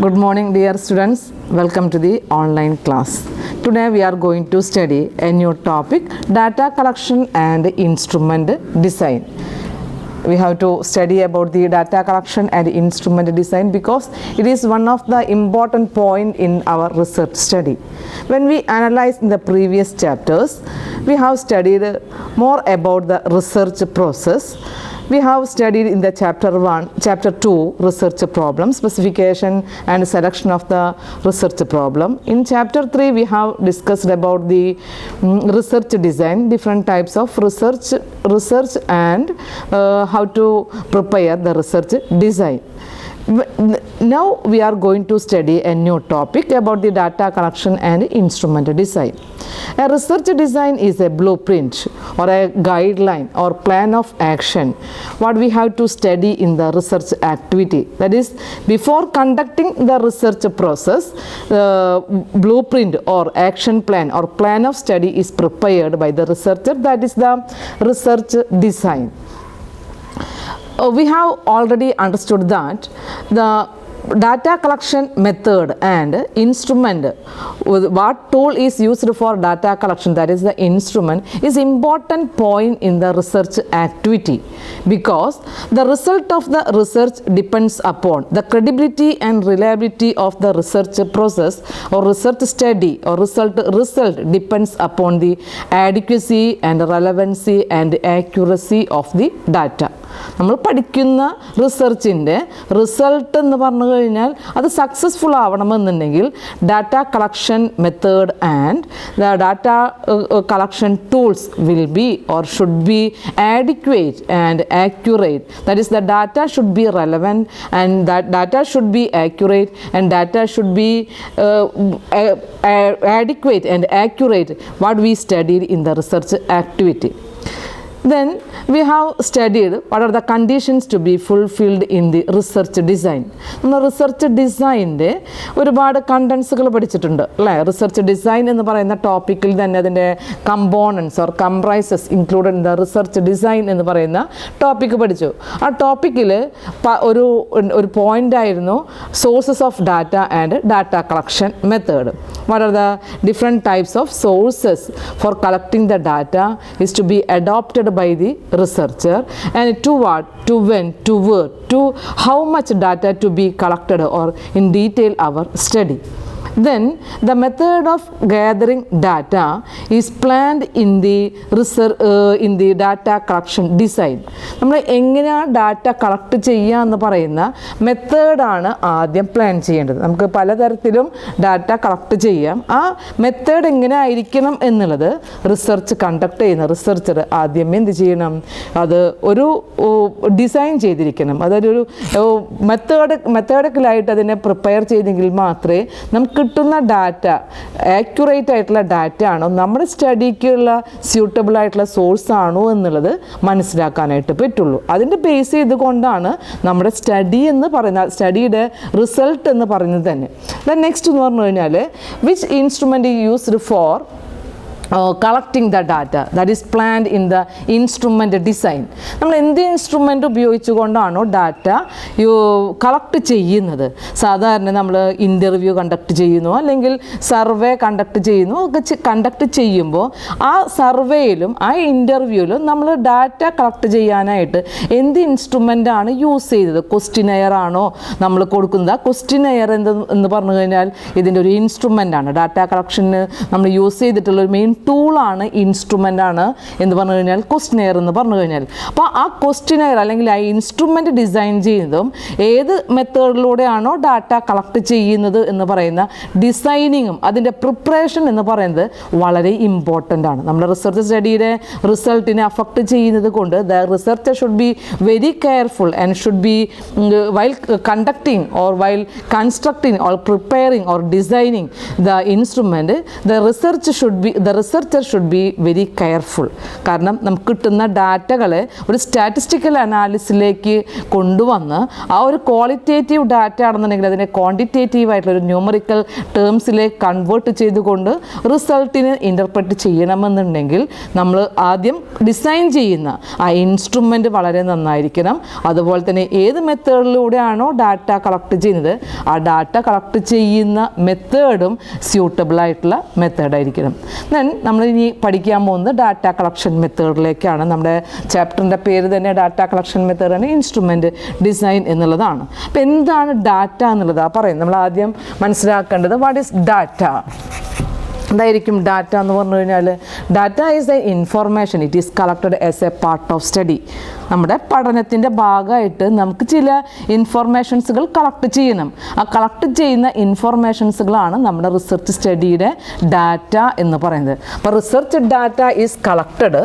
Good morning, dear students. Welcome to the online class. Today we are going to study a new topic, data collection and instrument design. We have to study about the data collection and instrument design because it is one of the important point in our research study. When we analyze in the previous chapters, we have studied more about the research process. We have studied in the chapter 2 research problem, specification and selection of the research problem. In chapter 3 we have discussed about the research design, different types of research and how to prepare the research design. Now we are going to study a new topic about the data collection and instrument design. A research design is a blueprint or a guideline or plan of action what we have to study in the research activity. That is, before conducting the research process, blueprint or action plan or plan of study is prepared by the researcher. That is the research design. We have already understood that the data collection method and instrument, what tool is used for data collection, that is the instrument, is important point in the research activity because the result of the research depends upon the credibility and reliability of the research process or research study or result depends upon the adequacy and relevancy and accuracy of the data. നമ്മൾ പഠിക്കുന്ന റിസർച്ചിൻ്റെ result എന്ന് പറഞ്ഞു കഴിഞ്ഞാൽ അത് successful ആവണമെന്നുണ്ടെങ്കിൽ data collection method and the data collection tools will be or should be adequate and accurate. That is, the data should be relevant and that data should be accurate and data should be adequate and accurate what we studied in the research activity. Then we have studied what are the conditions to be fulfilled in the research design. നമ്മൾ research ഡിസൈൻ്റെ ഒരുപാട് കണ്ടൻസുകൾ പഠിച്ചിട്ടുണ്ട് അല്ലേ? Research design എന്ന് പറയുന്ന ടോപ്പിക്കിൽ തന്നെ അതിൻ്റെ components or comprises included in the research design എന്ന് പറയുന്ന ടോപ്പിക്ക് പഠിച്ചു. ആ ടോപ്പിക്കിൽ ഒരു പോയിൻ്റ് ആയിരുന്നു sources of data and data collection method. What are the different types of sources for collecting the data is to be adopted by the researcher and to what, to when, to where, to how much data to be collected or in detail our study. Then the method of gathering data is planned in the data collection design. നമ്മൾ എങ്ങനെയാണ് data collect ചെയ്യുക എന്ന് പറയുന്ന മെത്തേഡാണ് ആദ്യം plan ചെയ്യേണ്ടത്. നമുക്ക് പലതരത്തിലും ഡാറ്റ കളക്ട് ചെയ്യാം. ആ മെത്തേഡ് എങ്ങനെ ആയിരിക്കണം എന്നുള്ളത് റിസർച്ച് കണ്ടക്ട് ചെയ്യുന്ന റിസർച്ചർ ആദ്യമേ എന്ത് ചെയ്യണം, അത് ഒരു ഡിസൈൻ ചെയ്തിരിക്കണം. അതൊരു മെത്തേഡിക്കലായിട്ട് അതിനെ പ്രിപ്പയർ ചെയ്തെങ്കിൽ മാത്രമേ നമുക്ക് കിട്ടുന്ന ഡാറ്റ ആക്യുറേറ്റ് ആയിട്ടുള്ള ഡാറ്റ ആണോ, നമ്മുടെ സ്റ്റഡിക്കുള്ള സ്യൂട്ടബിൾ ആയിട്ടുള്ള സോഴ്സ് ആണോ എന്നുള്ളത് മനസ്സിലാക്കാനായിട്ട് പറ്റുള്ളൂ. അതിൻ്റെ ബേസ് ചെയ്തുകൊണ്ടാണ് നമ്മുടെ സ്റ്റഡി എന്ന് പറയുന്ന സ്റ്റഡിയുടെ റിസൾട്ട് എന്ന് പറയുന്നത് തന്നെ. നെക്സ്റ്റ് എന്ന് പറഞ്ഞു കഴിഞ്ഞാൽ which instrument used for collecting the data, that is planned in the instrument design. നമ്മൾ എന്ത് ഇൻസ്ട്രുമെൻ്റ് ഉപയോഗിച്ചുകൊണ്ടാണോ ഡാറ്റ കളക്ട് ചെയ്യുന്നത്, സാധാരണ നമ്മൾ ഇൻ്റർവ്യൂ കണ്ടക്ട് ചെയ്യുന്നു അല്ലെങ്കിൽ സർവേ കണ്ടക്ട് ചെയ്യുന്നു ഒക്കെ കണ്ടക്ട് ചെയ്യുമ്പോൾ ആ സർവേയിലും ആ ഇൻ്റർവ്യൂവിലും നമ്മൾ ഡാറ്റ കളക്ട് ചെയ്യാനായിട്ട് എന്ത് ഇൻസ്ട്രുമെൻ്റാണ് യൂസ് ചെയ്തത്, ക്വസ്റ്റിനെയർ ആണോ നമ്മൾ കൊടുക്കുന്നത്. ആ ക്വസ്റ്റിനെയർ എന്ന് പറഞ്ഞു കഴിഞ്ഞാൽ ഇതിൻ്റെ ഒരു ഇൻസ്ട്രുമെൻ്റാണ്. ഡാറ്റ കളക്ഷന് നമ്മൾ യൂസ് ചെയ്തിട്ടുള്ള ഒരു മെയിൻ ടൂളാണ്, ഇൻസ്ട്രുമെൻ്റാണ് എന്ന് പറഞ്ഞു കഴിഞ്ഞാൽ ക്വസ്റ്റിനെയർ എന്ന് പറഞ്ഞു കഴിഞ്ഞാൽ. അപ്പോൾ ആ ക്വസ്റ്റിനെയർ അല്ലെങ്കിൽ ആ ഇൻസ്ട്രുമെൻ്റ് ഡിസൈൻ ചെയ്യുന്നതും ഏത് മെത്തേഡിലൂടെയാണോ ഡാറ്റ കളക്ട് ചെയ്യുന്നത് എന്ന് പറയുന്ന ഡിസൈനിങ്ങും അതിൻ്റെ പ്രിപ്പറേഷൻ എന്ന് പറയുന്നത് വളരെ ഇമ്പോർട്ടൻ്റ് ആണ്. നമ്മുടെ റിസർച്ച് സ്റ്റഡിയുടെ റിസൾട്ടിനെ അഫക്റ്റ് ചെയ്യുന്നത് കൊണ്ട് the researcher should be very careful and should be while conducting or while constructing or preparing or designing the instrument, the research should be researcher should be very careful. കാരണം നമുക്ക് കിട്ടുന്ന ഡാറ്റകളെ ഒരു statistical അനാലിസിസിലേക്ക് കൊണ്ടുവന്ന് ആ ഒരു qualitative data ആണെന്നുണ്ടെങ്കിൽ അതിനെ quantitative ആയിട്ടുള്ള ഒരു ന്യൂമറിക്കൽ ടേംസിലേക്ക് കൺവേർട്ട് ചെയ്തുകൊണ്ട് റിസൾട്ടിന് ഇൻ്റർപ്രറ്റ് ചെയ്യണമെന്നുണ്ടെങ്കിൽ നമ്മൾ ആദ്യം ഡിസൈൻ ചെയ്യുന്ന ആ ഇൻസ്ട്രുമെൻ്റ് വളരെ നന്നായിരിക്കണം. അതുപോലെ തന്നെ ഏത് മെത്തേഡിലൂടെയാണോ ഡാറ്റ കളക്ട് ചെയ്യുന്നത് ആ ഡാറ്റ കളക്ട് ചെയ്യുന്ന മെത്തേഡും സ്യൂട്ടബിൾ ആയിട്ടുള്ള മെത്തേഡായിരിക്കണം. ദെൻ നമ്മൾ ഇനി പഠിക്കാൻ പോകുന്നത് ഡാറ്റ കളക്ഷൻ മെത്തേഡിലേക്കാണ്. നമ്മുടെ ചാപ്റ്ററിൻ്റെ പേര് തന്നെ ഡാറ്റ കളക്ഷൻ മെത്തേഡാണ്, ഇൻസ്ട്രുമെൻ്റ് ഡിസൈൻ എന്നുള്ളതാണ്. അപ്പോൾ എന്താണ് ഡാറ്റ എന്നുള്ളതാണ് പറയുന്നത്. നമ്മൾ ആദ്യം മനസ്സിലാക്കേണ്ടത് വാട്ട് ഈസ് ഡാറ്റ. എന്തായിരിക്കും ഡാറ്റ എന്ന് പറഞ്ഞു കഴിഞ്ഞാൽ? Data is A information, it is collected as a part of study. നമ്മുടെ പഠനത്തിൻ്റെ ഭാഗമായിട്ട് നമുക്ക് ചില ഇൻഫോർമേഷൻസുകൾ കളക്ട് ചെയ്യണം. ആ കളക്ട് ചെയ്യുന്ന ഇൻഫോർമേഷൻസുകളാണ് നമ്മുടെ റിസർച്ച് സ്റ്റഡിയുടെ ഡാറ്റ എന്ന് പറയുന്നത്. അപ്പോൾ research data is collected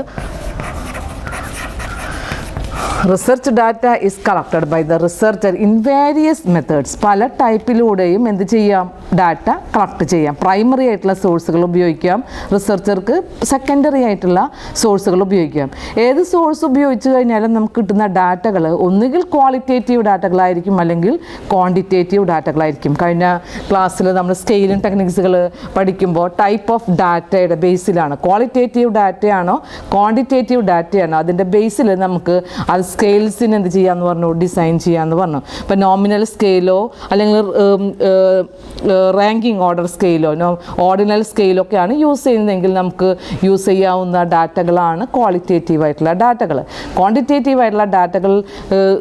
research data is collected by the researcher in various methods. പല ടൈപ്പിലൂടെയും എന്ത് ചെയ്യാം? ഡാറ്റ കളക്ട് ചെയ്യാം. പ്രൈമറി ആയിട്ടുള്ള സോഴ്സുകൾ ഉപയോഗിക്കാം, റിസർച്ചർക്ക് സെക്കൻഡറി ആയിട്ടുള്ള സോഴ്സുകൾ ഉപയോഗിക്കാം. ഏത് സോഴ്സ് ഉപയോഗിച്ച് കഴിഞ്ഞാലും നമുക്ക് കിട്ടുന്ന ഡാറ്റകൾ ഒന്നുകിൽ ക്വാളിറ്റേറ്റീവ് ഡാറ്റകളായിരിക്കും അല്ലെങ്കിൽ ക്വാണ്ടിറ്റേറ്റീവ് ഡാറ്റകളായിരിക്കും. കഴിഞ്ഞ ക്ലാസ്സിൽ നമ്മൾ സ്കെയിലിംഗ് ടെക്നിക്സുകൾ പഠിക്കുമ്പോൾ ടൈപ്പ് ഓഫ് ഡാറ്റയുടെ ബേസിലാണ്, ക്വാളിറ്റേറ്റീവ് ഡാറ്റയാണോ ക്വാണ്ടിറ്റേറ്റീവ് ഡാറ്റയാണോ അതിൻ്റെ ബേസിൽ നമുക്ക് അത് സ്കെയിൽസിന് എന്ത് ചെയ്യാമെന്ന് പറഞ്ഞു? ഡിസൈൻ ചെയ്യാമെന്ന് പറഞ്ഞു. ഇപ്പോൾ നോമിനൽ സ്കെയിലോ അല്ലെങ്കിൽ റാങ്കിങ് ഓർഡർ സ്കെയിലോ ഓർഡിനൽ സ്കെയിലോ ഒക്കെയാണ് യൂസ് ചെയ്യുന്നതെങ്കിൽ നമുക്ക് യൂസ് ചെയ്യാവുന്ന ഡാറ്റകളാണ് ക്വാളിറ്റേറ്റീവ് ആയിട്ടുള്ള ഡാറ്റകൾ. ക്വാണ്ടിറ്റേറ്റീവ് ആയിട്ടുള്ള ഡാറ്റകൾ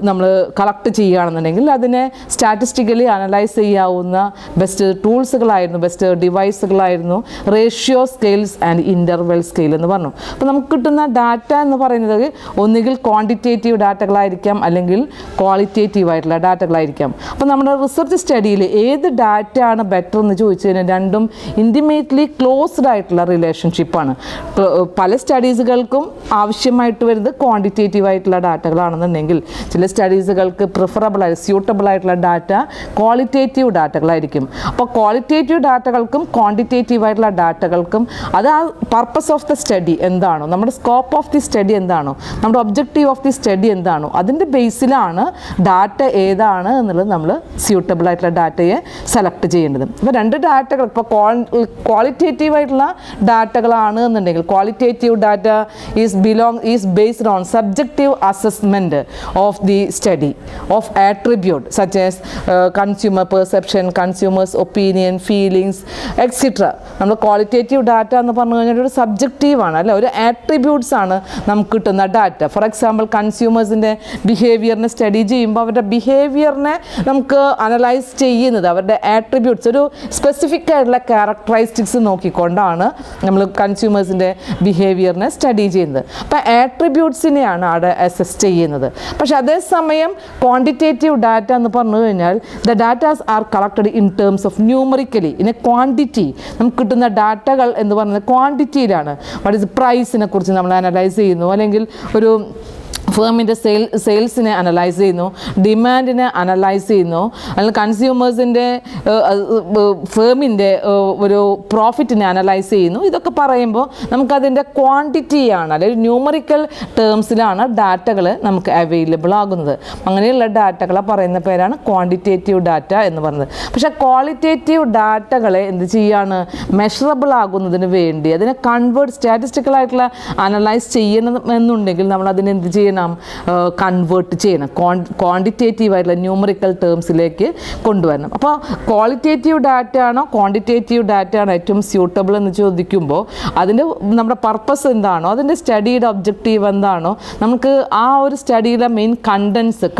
നമ്മൾ കളക്ട് ചെയ്യുകയാണെന്നുണ്ടെങ്കിൽ അതിനെ സ്റ്റാറ്റിസ്റ്റിക്കലി അനലൈസ് ചെയ്യാവുന്ന ബെസ്റ്റ് ടൂൾസുകളായിരുന്നു, ബെസ്റ്റ് ഡിവൈസുകളായിരുന്നു ratio scales and interval scale എന്ന് പറഞ്ഞു. അപ്പോൾ നമുക്ക് കിട്ടുന്ന ഡാറ്റ എന്ന് പറയുന്നത് ഒന്നുകിൽ ക്വാണ്ടിറ്റേറ്റീവ് ഡാറ്റകളായിരിക്കാം അല്ലെങ്കിൽ ക്വാളിറ്റേറ്റീവ് ആയിട്ടുള്ള ഡാറ്റകളായിരിക്കാം. അപ്പോൾ നമ്മുടെ റിസർച്ച് സ്റ്റഡിയിൽ ഏത് ഡാറ്റ ആണ് ബെറ്റർ എന്ന് ചോദിച്ചു കഴിഞ്ഞാൽ രണ്ടും ഇൻറ്റിമേറ്റ്ലി ക്ലോസ്ഡ് ആയിട്ടുള്ള റിലേഷൻഷിപ്പാണ്. പല സ്റ്റഡീസുകൾക്കും ആവശ്യമായിട്ട് വരുന്നത് ക്വാണ്ടിറ്റേറ്റീവ് ആയിട്ടുള്ള ഡാറ്റകളാണെന്നുണ്ടെങ്കിൽ ചില സ്റ്റഡീസുകൾക്ക് പ്രിഫറബിൾ ആയി സ്യൂട്ടബിൾ ആയിട്ടുള്ള ഡാറ്റ ക്വാളിറ്റേറ്റീവ് ഡാറ്റകളായിരിക്കും. അപ്പോൾ ക്വാളിറ്റേറ്റീവ് ഡാറ്റകൾക്കും ക്വാണ്ടിറ്റേറ്റീവ് ആയിട്ടുള്ള ഡാറ്റകൾക്കും അത് ആ പർപ്പസ് ഓഫ് ദ സ്റ്റഡി എന്താണോ, നമ്മുടെ സ്കോപ്പ് ഓഫ് ദി സ്റ്റഡി എന്താണോ, നമ്മുടെ ഒബ്ജക്റ്റീവ് ഓഫ് ദി സ്റ്റഡി എന്താണോ അതിൻ്റെ ബേസിലാണ് ഡാറ്റ ഏതാണ് എന്നുള്ളത് നമ്മൾ സ്യൂട്ടബിൾ ആയിട്ടുള്ള ഡാറ്റയെ സെലക്ട് ചെയ്യേണ്ടത്. അപ്പോൾ രണ്ട് ഡാറ്റകൾ ഇപ്പോൾ ക്വാളിറ്റേറ്റീവ് ആയിട്ടുള്ള ഡാറ്റകളാണ് എന്നുണ്ടെങ്കിൽ qualitative data is based on subjective assessment of the study of attribute such as consumer perception, consumers opinion, feelings etcetera. നമ്മൾ ക്വാളിറ്റേറ്റീവ് ഡാറ്റ എന്ന് പറഞ്ഞു കഴിഞ്ഞാൽ ഒരു സബ്ജക്റ്റീവാണ് അല്ലേ, ഒരു ആട്രിബ്യൂട്ട്സ് ആണ് നമുക്ക് കിട്ടുന്ന ഡാറ്റ. ഫോർ എക്സാമ്പിൾ കൺസ്യൂമേഴ്സിൻ്റെ ബിഹേവിയറിനെ സ്റ്റഡി ചെയ്യുമ്പോൾ അവരുടെ ബിഹേവിയറിനെ നമുക്ക് അനലൈസ് ചെയ്യുന്നത് അവരുടെ ആട്രിബ്യൂട്ട്സ്, ഒരു സ്പെസിഫിക് ആയിട്ടുള്ള ക്യാരക്ടറിസ്റ്റിക്സ് നോക്കിക്കൊണ്ടാണ് നമ്മൾ കൺസ്യൂമേഴ്സിൻ്റെ ബിഹേവിയറിനെ സ്റ്റഡി ചെയ്യുന്നത്. അപ്പോൾ ആട്രിബ്യൂട്ട്സിനെയാണ് അവിടെ അസസ് ചെയ്യുന്നത്. പക്ഷേ അതേസമയം ക്വാണ്ടിറ്റേറ്റീവ് ഡാറ്റ എന്ന് പറഞ്ഞു കഴിഞ്ഞാൽ the datas are collected in terms of numerically in A quantity. നമുക്ക് കിട്ടുന്ന ഡാറ്റകൾ എന്ന് പറയുന്നത് ക്വാണ്ടിറ്റിയിലാണ്. വാട്ട് ഈസ് പ്രൈസിനെ കുറിച്ച് നമ്മൾ അനലൈസ് ചെയ്യുന്നു, അല്ലെങ്കിൽ ഒരു ഫേമിൻ്റെ സെയിൽസിനെ അനലൈസ് ചെയ്യുന്നു, ഡിമാൻഡിനെ അനലൈസ് ചെയ്യുന്നു, അല്ലെങ്കിൽ കൺസ്യൂമേഴ്സിൻ്റെ ഫേമിൻ്റെ ഒരു പ്രോഫിറ്റിനെ അനലൈസ് ചെയ്യുന്നു. ഇതൊക്കെ പറയുമ്പോൾ നമുക്കതിൻ്റെ ക്വാണ്ടിറ്റിയാണ് അല്ലെങ്കിൽ ന്യൂമറിക്കൽ ടേംസിലാണ് ഡാറ്റകൾ നമുക്ക് അവൈലബിൾ ആകുന്നത്. അങ്ങനെയുള്ള ഡാറ്റകളെ പറയുന്ന പേരാണ് ക്വാണ്ടിറ്റേറ്റീവ് ഡാറ്റ എന്ന് പറയുന്നത്. പക്ഷേ ക്വാളിറ്റേറ്റീവ് ഡാറ്റകളെ എന്ത് ചെയ്യാണ്? മെഷറബിൾ ആകുന്നതിന് വേണ്ടി അതിനെ സ്റ്റാറ്റിസ്റ്റിക്കലായിട്ടുള്ള അനലൈസ് ചെയ്യണമെന്നുണ്ടെങ്കിൽ നമ്മൾ അതിനെ എന്ത് ചെയ്യണം? കൺവേർട്ട് ചെയ്യണം, ക്വാണ്ടിറ്റേറ്റീവ് ആയിട്ടുള്ള ന്യൂമറിക്കൽ ടേംസിലേക്ക് കൊണ്ടുവരണം. അപ്പോൾ ക്വാളിറ്റേറ്റീവ് ഡാറ്റ ആണോ ക്വാണ്ടിറ്റേറ്റീവ് ഡാറ്റ ആണോ ഏറ്റവും സ്യൂട്ടബിൾ എന്ന് ചോദിക്കുമ്പോൾ അതിൻ്റെ നമ്മുടെ പർപ്പസ് എന്താണോ, അതിൻ്റെ സ്റ്റഡിയുടെ ഒബ്ജക്റ്റീവ് എന്താണോ, നമുക്ക് ആ ഒരു സ്റ്റഡിയിലെ മെയിൻ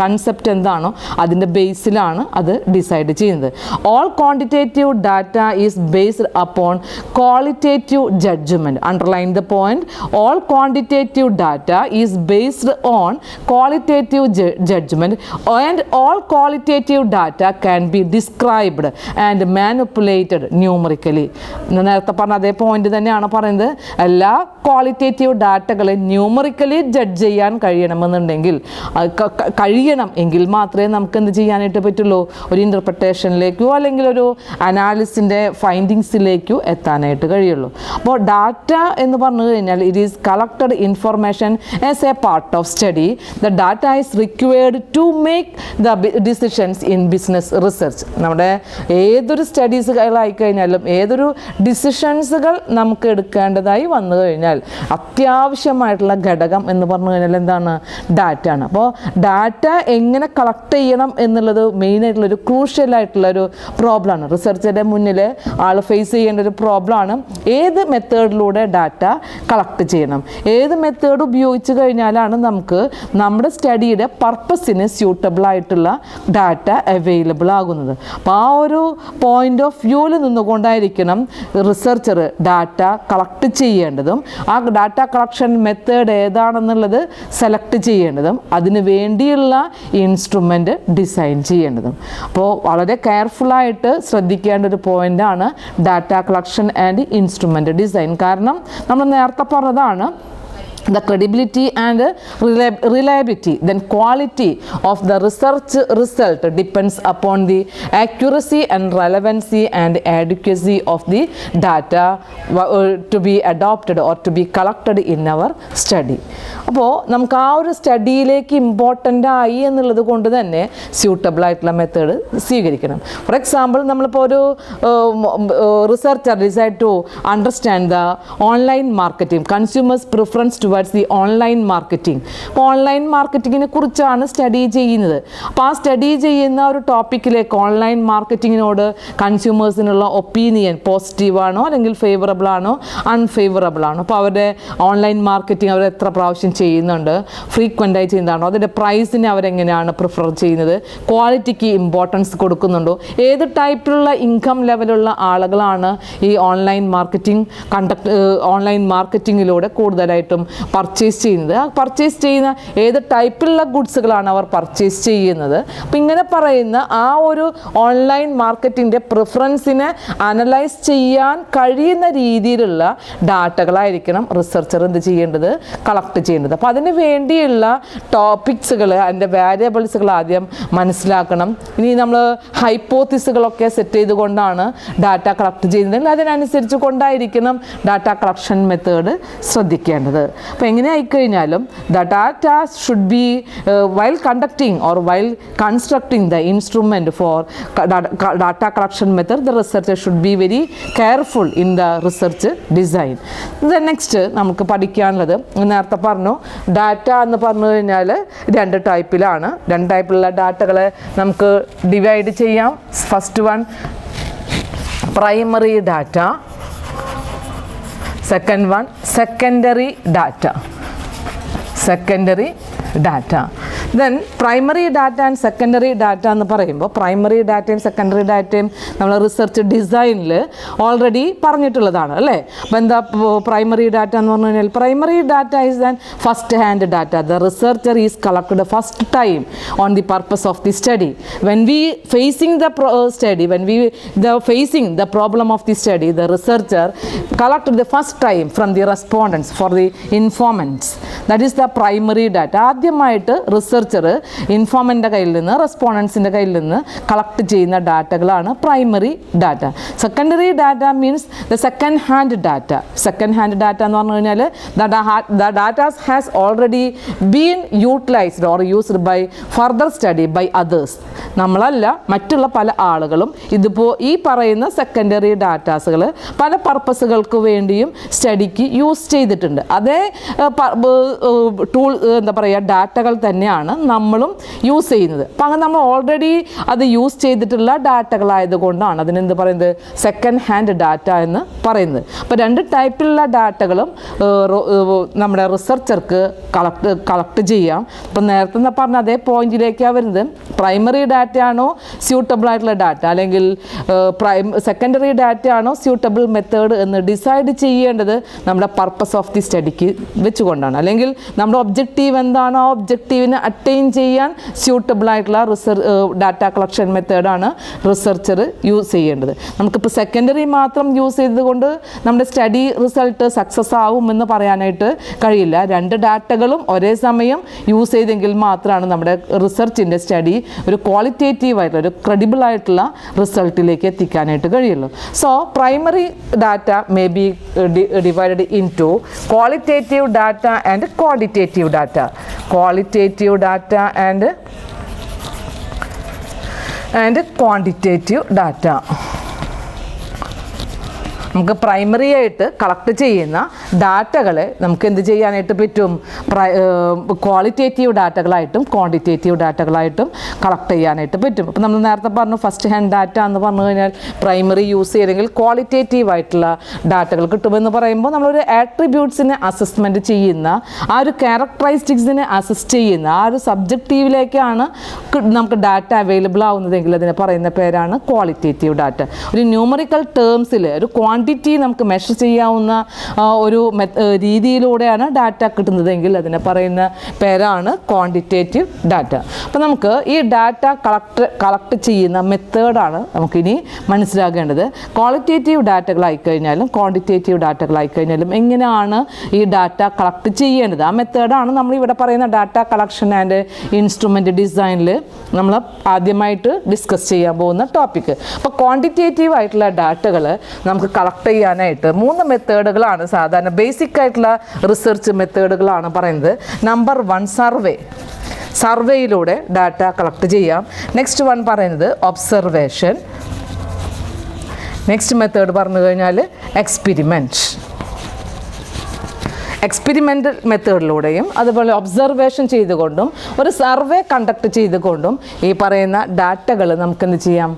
കൺസെപ്റ്റ് എന്താണോ അതിൻ്റെ ബേസിലാണ് അത് ഡിസൈഡ് ചെയ്യുന്നത്. All quantitative data is based upon qualitative judgment. Underline the point, all quantitative data is based on qualitative judgment, and all qualitative data can be described and manipulated numerically. നേരത്തെ പറഞ്ഞ അതേ point തന്നെയാണ് പറയുന്നത്. എല്ലാ qualitative ഡാറ്റകളെ numerically judge ചെയ്യാൻ കഴിയണം എങ്കിൽ മാത്രമേ നമുക്ക് എന്ത് ചെയ്യാനായിട്ട് പറ്റുള്ളൂ, ഒരു ഇൻ്റർപ്രിട്ടേഷനിലേക്കോ അല്ലെങ്കിൽ ഒരു അനാലിസിൻ്റെ ഫൈൻഡിങ്സിലേക്കോ എത്താനായിട്ട് കഴിയുള്ളൂ. അപ്പോൾ ഡാറ്റ എന്ന് പറഞ്ഞു കഴിഞ്ഞാൽ it is collected information as a part of study. The data is required to make the decisions in business research. നമ്മുടെ ഏതൊരു സ്റ്റഡീസുകളായി കഴിഞ്ഞാലും ഏതൊരു ഡിസിഷൻസുകൾ നമുക്ക് എടുക്കേണ്ടതായി വന്നു കഴിഞ്ഞാൽ അത്യാവശ്യമായിട്ടുള്ള ഘടകം എന്ന് പറഞ്ഞു കഴിഞ്ഞാൽ എന്താണ്, ഡാറ്റ ആണ്. അപ്പോൾ ഡാറ്റ എങ്ങനെ കളക്ട് ചെയ്യണം എന്നുള്ളത് മെയിനായിട്ടുള്ളൊരു ക്രൂഷ്യലായിട്ടുള്ളൊരു പ്രോബ്ലമാണ്. റിസർച്ചിൻ്റെ മുന്നിൽ ആൾ ഫേസ് ചെയ്യേണ്ട ഒരു പ്രോബ്ലമാണ് ഏത് മെത്തേഡിലൂടെ ഡാറ്റ കളക്ട് ചെയ്യണം, ഏത് മെത്തേഡ് ഉപയോഗിച്ച് കഴിഞ്ഞാലാണ് നമുക്ക് നമ്മുടെ സ്റ്റഡിയുടെ പർപ്പസിന് സ്യൂട്ടബിൾ ആയിട്ടുള്ള ഡാറ്റ അവൈലബിൾ ആകുന്നത്. അപ്പോൾ ആ ഒരു പോയിന്റ് ഓഫ് വ്യൂവിൽ നിന്നുകൊണ്ടായിരിക്കണം റിസർച്ചർ ഡാറ്റ കളക്ട് ചെയ്യേണ്ടതും ആ ഡാറ്റ കളക്ഷൻ മെത്തേഡ് ഏതാണെന്നുള്ളത് സെലക്ട് ചെയ്യേണ്ടതും അതിന് വേണ്ടിയുള്ള ഇൻസ്ട്രുമെൻ്റ് ഡിസൈൻ ചെയ്യേണ്ടതും. അപ്പോൾ വളരെ കെയർഫുള്ളായിട്ട് ശ്രദ്ധിക്കേണ്ട ഒരു പോയിൻ്റാണ് data collection and instrument design. കാരണം നമ്മൾ നേരത്തെ പറഞ്ഞതാണ് the credibility and reliability, then quality of the research result depends upon the accuracy and relevancy and adequacy of the data to be adopted or to be collected in our study. അപ്പോൾ നമുക്ക് ആ ഒരു സ്റ്റഡിയിലേക്ക് important ആയി എന്നുള്ളത് കൊണ്ട് തന്നെ suitable ആയിട്ടുള്ള method സ്വീകരിക്കണം. ഫോർ എക്സാമ്പിൾ, നമ്മളിപ്പോൾ ഒരു researcher decide to understand the online marketing, consumers preference towards the online marketing. അപ്പോൾ ഓൺലൈൻ മാർക്കറ്റിങ്ങിനെ കുറിച്ചാണ് സ്റ്റഡി ചെയ്യുന്നത്. അപ്പോൾ ആ സ്റ്റഡി ചെയ്യുന്ന ഒരു ടോപ്പിക്കിലേക്ക് ഓൺലൈൻ മാർക്കറ്റിങ്ങിനോട് കൺസ്യൂമേഴ്സിനുള്ള ഒപ്പീനിയൻ പോസിറ്റീവാണോ അല്ലെങ്കിൽ ഫേവറബിൾ ആണോ അൺഫേവറബിൾ ആണോ, അപ്പോൾ അവരുടെ ഓൺലൈൻ മാർക്കറ്റിംഗ് അവർ എത്ര പ്രാവശ്യം ചെയ്യുന്നുണ്ട്, ഫ്രീക്വൻ്റായി ചെയ്യുന്നതാണോ, അതിൻ്റെ പ്രൈസിനെ അവരെങ്ങനെയാണ് പ്രിഫർ ചെയ്യുന്നത്, ക്വാളിറ്റിക്ക് ഇമ്പോർട്ടൻസ് കൊടുക്കുന്നുണ്ടോ, ഏത് ടൈപ്പിലുള്ള ഇൻകം ലെവലുള്ള ആളുകളാണ് ഈ ഓൺലൈൻ മാർക്കറ്റിങ്ങിലൂടെ കൂടുതലായിട്ടും പർച്ചേസ് ചെയ്യുന്നത്, ആ പർച്ചേസ് ചെയ്യുന്ന ഏത് ടൈപ്പിലുള്ള ഗുഡ്സുകളാണ് അവർ പർച്ചേസ് ചെയ്യുന്നത്. അപ്പം ഇങ്ങനെ പറയുന്ന ആ ഒരു ഓൺലൈൻ മാർക്കറ്റിൻ്റെ പ്രിഫറൻസിനെ അനലൈസ് ചെയ്യാൻ കഴിയുന്ന രീതിയിലുള്ള ഡാറ്റകളായിരിക്കണം റിസർച്ചർ എന്ത് ചെയ്യേണ്ടത്, കളക്ട് ചെയ്യേണ്ടത്. അപ്പോൾ അതിന് വേണ്ടിയുള്ള ടോപ്പിക്സുകൾ, അതിൻ്റെ വാരിയബിൾസുകൾ ആദ്യം മനസ്സിലാക്കണം. ഇനി നമ്മൾ ഹൈപ്പോത്തിസുകളൊക്കെ സെറ്റ് ചെയ്തുകൊണ്ടാണ് ഡാറ്റ കളക്ട് ചെയ്യുന്നതെങ്കിൽ അതിനനുസരിച്ച് കൊണ്ടായിരിക്കണം ഡാറ്റ കളക്ഷൻ മെത്തേഡ് ശ്രദ്ധിക്കേണ്ടത്. അപ്പോൾ എങ്ങനെ ആയിക്കഴിഞ്ഞാലും the data should be while conducting or while constructing the instrument for data collection method the researcher should be very careful in the research design. Next നമുക്ക് പഠിക്കാനുള്ളത്, നേരത്തെ പറഞ്ഞു ഡാറ്റ എന്ന് പറഞ്ഞു കഴിഞ്ഞാൽ രണ്ട് ടൈപ്പിലുള്ള ഡാറ്റകളെ നമുക്ക് ഡിവൈഡ് ചെയ്യാം. First one primary data, second one secondary data. Then primary data and secondary data എന്ന് പറയുമ്പോൾ പ്രൈമറി ഡാറ്റയും സെക്കൻഡറി ഡാറ്റയും നമ്മൾ റിസർച്ച് ഡിസൈനിൽ ഓൾറെഡി പറഞ്ഞിട്ടുള്ളതാണ് അല്ലേ. അപ്പോൾ എന്താ പ്രൈമറി ഡാറ്റ എന്ന് പറഞ്ഞു കഴിഞ്ഞാൽ, primary data is an first hand data. The researcher is collected first time on the purpose of the study. When we facing the problem of the study, the researcher collected the first time from the respondents for the informants. That is the primary data. ആദ്യമായിട്ട് researcher ഇൻഫോമൻ്റെ കയ്യിൽ നിന്ന് റെസ്പോണ്ടൻസിൻ്റെ കയ്യിൽ നിന്ന് collect ചെയ്യുന്ന ഡാറ്റകളാണ് primary data. Secondary data means the second hand data. Second hand data എന്ന് പറഞ്ഞു കഴിഞ്ഞാൽ the datas has already been utilised or used by further study by others. നമ്മളല്ല, മറ്റുള്ള പല ആളുകളും ഇതിപ്പോൾ ഈ പറയുന്ന സെക്കൻഡറി ഡാറ്റാസുകൾ പല പർപ്പസുകൾക്ക് വേണ്ടിയും സ്റ്റഡിക്ക് യൂസ് ചെയ്തിട്ടുണ്ട്. അതേ ഡാറ്റകൾ തന്നെയാണ് നമ്മളും യൂസ് ചെയ്യുന്നത്. അപ്പം അങ്ങനെ നമ്മൾ ഓൾറെഡി അത് യൂസ് ചെയ്തിട്ടുള്ള ഡാറ്റകളായതുകൊണ്ടാണ് അതിനെന്ത് പറയുന്നത്, സെക്കൻഡ് ഹാൻഡ് ഡാറ്റ എന്ന് പറയുന്നത്. അപ്പോൾ രണ്ട് ടൈപ്പിലുള്ള ഡാറ്റകളും നമ്മുടെ റിസർച്ചർക്ക് കളക്ട് ചെയ്യാം. ഇപ്പം നേരത്തെ പറഞ്ഞ അതേ പോയിന്റിലേക്കാണ് വരുന്നത്. പ്രൈമറി ഡാറ്റ ആണോ സ്യൂട്ടബിൾ ആയിട്ടുള്ള ഡാറ്റ, അല്ലെങ്കിൽ സെക്കൻഡറി ഡാറ്റ ആണോ സ്യൂട്ടബിൾ മെത്തേഡ് എന്ന് ഡിസൈഡ് ചെയ്യേണ്ടത് നമ്മുടെ പർപ്പസ് ഓഫ് ദി സ്റ്റഡിക്ക് വെച്ചുകൊണ്ടാണ്. അല്ലെങ്കിൽ അല്ലെങ്കിൽ നമ്മുടെ ഒബ്ജക്റ്റീവ് എന്താണോ ആ ഒബ്ജക്റ്റീവിനെ അറ്റൈൻ ചെയ്യാൻ സ്യൂട്ടബിൾ ആയിട്ടുള്ള ഡാറ്റ കളക്ഷൻ മെത്തേഡാണ് റിസർച്ചർ യൂസ് ചെയ്യേണ്ടത്. നമുക്കിപ്പോൾ സെക്കൻഡറി മാത്രം യൂസ് ചെയ്തതുകൊണ്ട് നമ്മുടെ സ്റ്റഡി റിസൾട്ട് സക്സസ് ആവുമെന്ന് പറയാനായിട്ട് കഴിയില്ല. രണ്ട് ഡാറ്റകളും ഒരേ സമയം യൂസ് ചെയ്തെങ്കിൽ മാത്രമാണ് നമ്മുടെ റിസർച്ചിൻ്റെ സ്റ്റഡി ഒരു ക്വാളിറ്റേറ്റീവ് ആയിട്ടുള്ള ഒരു ക്രെഡിബിൾ ആയിട്ടുള്ള റിസൾട്ടിലേക്ക് എത്തിക്കാനായിട്ട് കഴിയുള്ളൂ. So primary data may be divided into qualitative data and quantitative data. Qualitative data and quantitative data. നമുക്ക് പ്രൈമറി ആയിട്ട് കളക്ട് ചെയ്യുന്ന ഡാറ്റകളെ നമുക്ക് എന്ത് ചെയ്യാനായിട്ട് പറ്റും? ക്വാളിറ്റേറ്റീവ് ഡാറ്റകളായിട്ടും ക്വാണ്ടിറ്റേറ്റീവ് ഡാറ്റകളായിട്ടും കളക്ട് ചെയ്യാനായിട്ട് പറ്റും. അപ്പോൾ നമ്മൾ നേരത്തെ പറഞ്ഞു ഫസ്റ്റ് ഹാൻഡ് ഡാറ്റ എന്ന് പറഞ്ഞു കഴിഞ്ഞാൽ പ്രൈമറി യൂസ് ചെയ്തെങ്കിൽ ക്വാളിറ്റേറ്റീവ് ആയിട്ടുള്ള ഡാറ്റകൾ കിട്ടുമെന്ന് പറയുമ്പോൾ നമ്മളൊരു ആട്രിബ്യൂട്ട്സിനെ അസസ്മെൻറ്റ് ചെയ്യുന്ന ആ ഒരു ക്യാരക്ടറിസ്റ്റിക്സിനെ അസസ് ചെയ്യുന്ന ആ ഒരു സബ്ജക്റ്റീവിലേക്കാണ് നമുക്ക് ഡാറ്റ അവൈലബിൾ ആവുന്നതെങ്കിൽ അതിനെ പറയുന്ന പേരാണ് ക്വാളിറ്റേറ്റീവ് ഡാറ്റ. ഒരു ന്യൂമറിക്കൽ ടേംസിൽ ഒരു ക്വാണ്ടിറ്റി നമുക്ക് മെഷർ ചെയ്യാവുന്ന ഒരു രീതിയിലൂടെയാണ് ഡാറ്റ കിട്ടുന്നതെങ്കിൽ അതിനെ പറയുന്ന പേരാണ് ക്വാണ്ടിറ്റേറ്റീവ് ഡാറ്റ. അപ്പോൾ നമുക്ക് ഈ ഡാറ്റ കളക്ട് ചെയ്യുന്ന മെത്തേഡാണ് നമുക്കിനി മനസ്സിലാക്കേണ്ടത്. ക്വാളിറ്റേറ്റീവ് ഡാറ്റകളായി കഴിഞ്ഞാലും ക്വാണ്ടിറ്റേറ്റീവ് ഡാറ്റകളായി കഴിഞ്ഞാലും എങ്ങനെയാണ് ഈ ഡാറ്റ കളക്ട് ചെയ്യേണ്ടത് ആ മെത്തേഡാണ് നമ്മളിവിടെ പറയുന്ന ഡാറ്റ കളക്ഷൻ ആൻഡ് ഇൻസ്ട്രുമെൻ്റ് ഡിസൈനിൽ നമ്മൾ ആദ്യമായിട്ട് ഡിസ്കസ് ചെയ്യാൻ പോകുന്ന ടോപ്പിക്ക്. അപ്പോൾ ക്വാണ്ടിറ്റേറ്റീവ് ആയിട്ടുള്ള ഡാറ്റകൾ നമുക്ക് കളക്ട് ചെയ്യാനായിട്ട് 3 മെത്തേഡുകളാണ് സാധാരണ ബേസിക് ആയിട്ടുള്ള റിസർച്ച് മെത്തേഡുകളാണ് പറയുന്നത്. Number 1 survey. സർവേയിലൂടെ ഡാറ്റ കളക്ട് ചെയ്യാം. നെക്സ്റ്റ് വൺ പറയുന്നത് ഒബ്സർവേഷൻ. നെക്സ്റ്റ് മെത്തേഡ് പറഞ്ഞു കഴിഞ്ഞാൽ എക്സ്പെരിമെൻറ്റ്. എക്സ്പെരിമെൻ്റൽ മെത്തേഡിലൂടെയും അതുപോലെ ഒബ്സർവേഷൻ ചെയ്തുകൊണ്ടും ഒരു സർവേ കണ്ടക്ട് ചെയ്തുകൊണ്ടും ഈ പറയുന്ന ഡാറ്റകൾ നമുക്ക് എന്ത് ചെയ്യാം?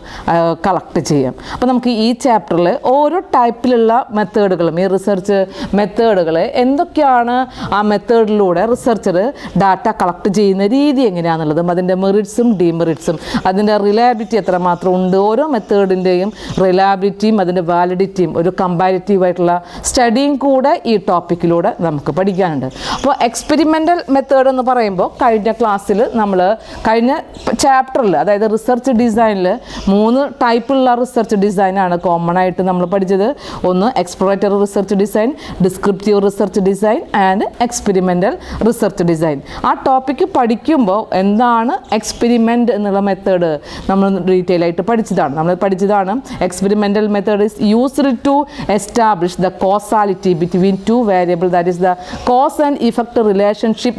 കളക്ട് ചെയ്യാം. അപ്പോൾ നമുക്ക് ഈ ചാപ്റ്ററിൽ ഓരോ ടൈപ്പിലുള്ള മെത്തേഡുകളും ഈ റിസർച്ച് മെത്തേഡുകൾ എന്തൊക്കെയാണ് ആ മെത്തേഡിലൂടെ റിസർച്ചർ ഡാറ്റ കളക്ട് ചെയ്യുന്ന രീതി എങ്ങനെയാണെന്നുള്ളതും അതിൻ്റെ മെറിറ്റ്സും ഡിമെറിറ്റ്സും അതിൻ്റെ റിലയബിലിറ്റി എത്രമാത്രം ഉണ്ട്, ഓരോ മെത്തേഡിൻ്റെയും റിലയബിലിറ്റിയും അതിൻ്റെ വാലിഡിറ്റിയും ഒരു കമ്പാരിറ്റീവ് ആയിട്ടുള്ള സ്റ്റഡിയും കൂടെ ഈ ടോപ്പിക്കിലൂടെ നമുക്ക് പഠിക്കാനുണ്ട്. അപ്പോൾ എക്സ്പെരിമെൻ്റൽ മെത്തേഡ് എന്ന് പറയുമ്പോൾ കഴിഞ്ഞ ക്ലാസ്സിൽ നമ്മൾ കഴിഞ്ഞ ചാപ്റ്ററിൽ അതായത് റിസർച്ച് ഡിസൈനിൽ 3 ടൈപ്പുള്ള റിസർച്ച് ഡിസൈനാണ് കോമൺ ആയിട്ട് നമ്മൾ പഠിച്ചത്. ഒന്ന് exploratory research design, descriptive research design and experimental research design. ആ ടോപ്പിക്ക് പഠിക്കുമ്പോൾ എന്താണ് എക്സ്പെരിമെൻ്റ് എന്നുള്ള മെത്തേഡ് നമ്മൾ ഡീറ്റെയിൽ ആയിട്ട് പഠിച്ചതാണ്. Experimental method is used to establish the causality between 2 variable, that is the cause and effect relationship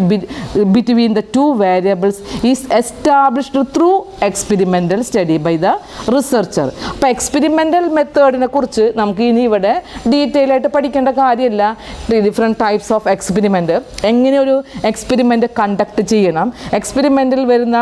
between the 2 variables is established through experimental study by the researcher. അപ്പോൾ experimental മെത്തേഡിനെ കുറിച്ച് നമുക്ക് ഇനി ഇവിടെ detail ആയിട്ട് പഠിക്കേണ്ട കാര്യമില്ല. ഡിഫറെൻറ്റ് ടൈപ്സ് ഓഫ് എക്സ്പെരിമെൻറ്റ്, എങ്ങനെ ഒരു എക്സ്പെരിമെൻ്റ് കണ്ടക്ട് ചെയ്യണം, എക്സ്പെരിമെൻറ്റിൽ വരുന്ന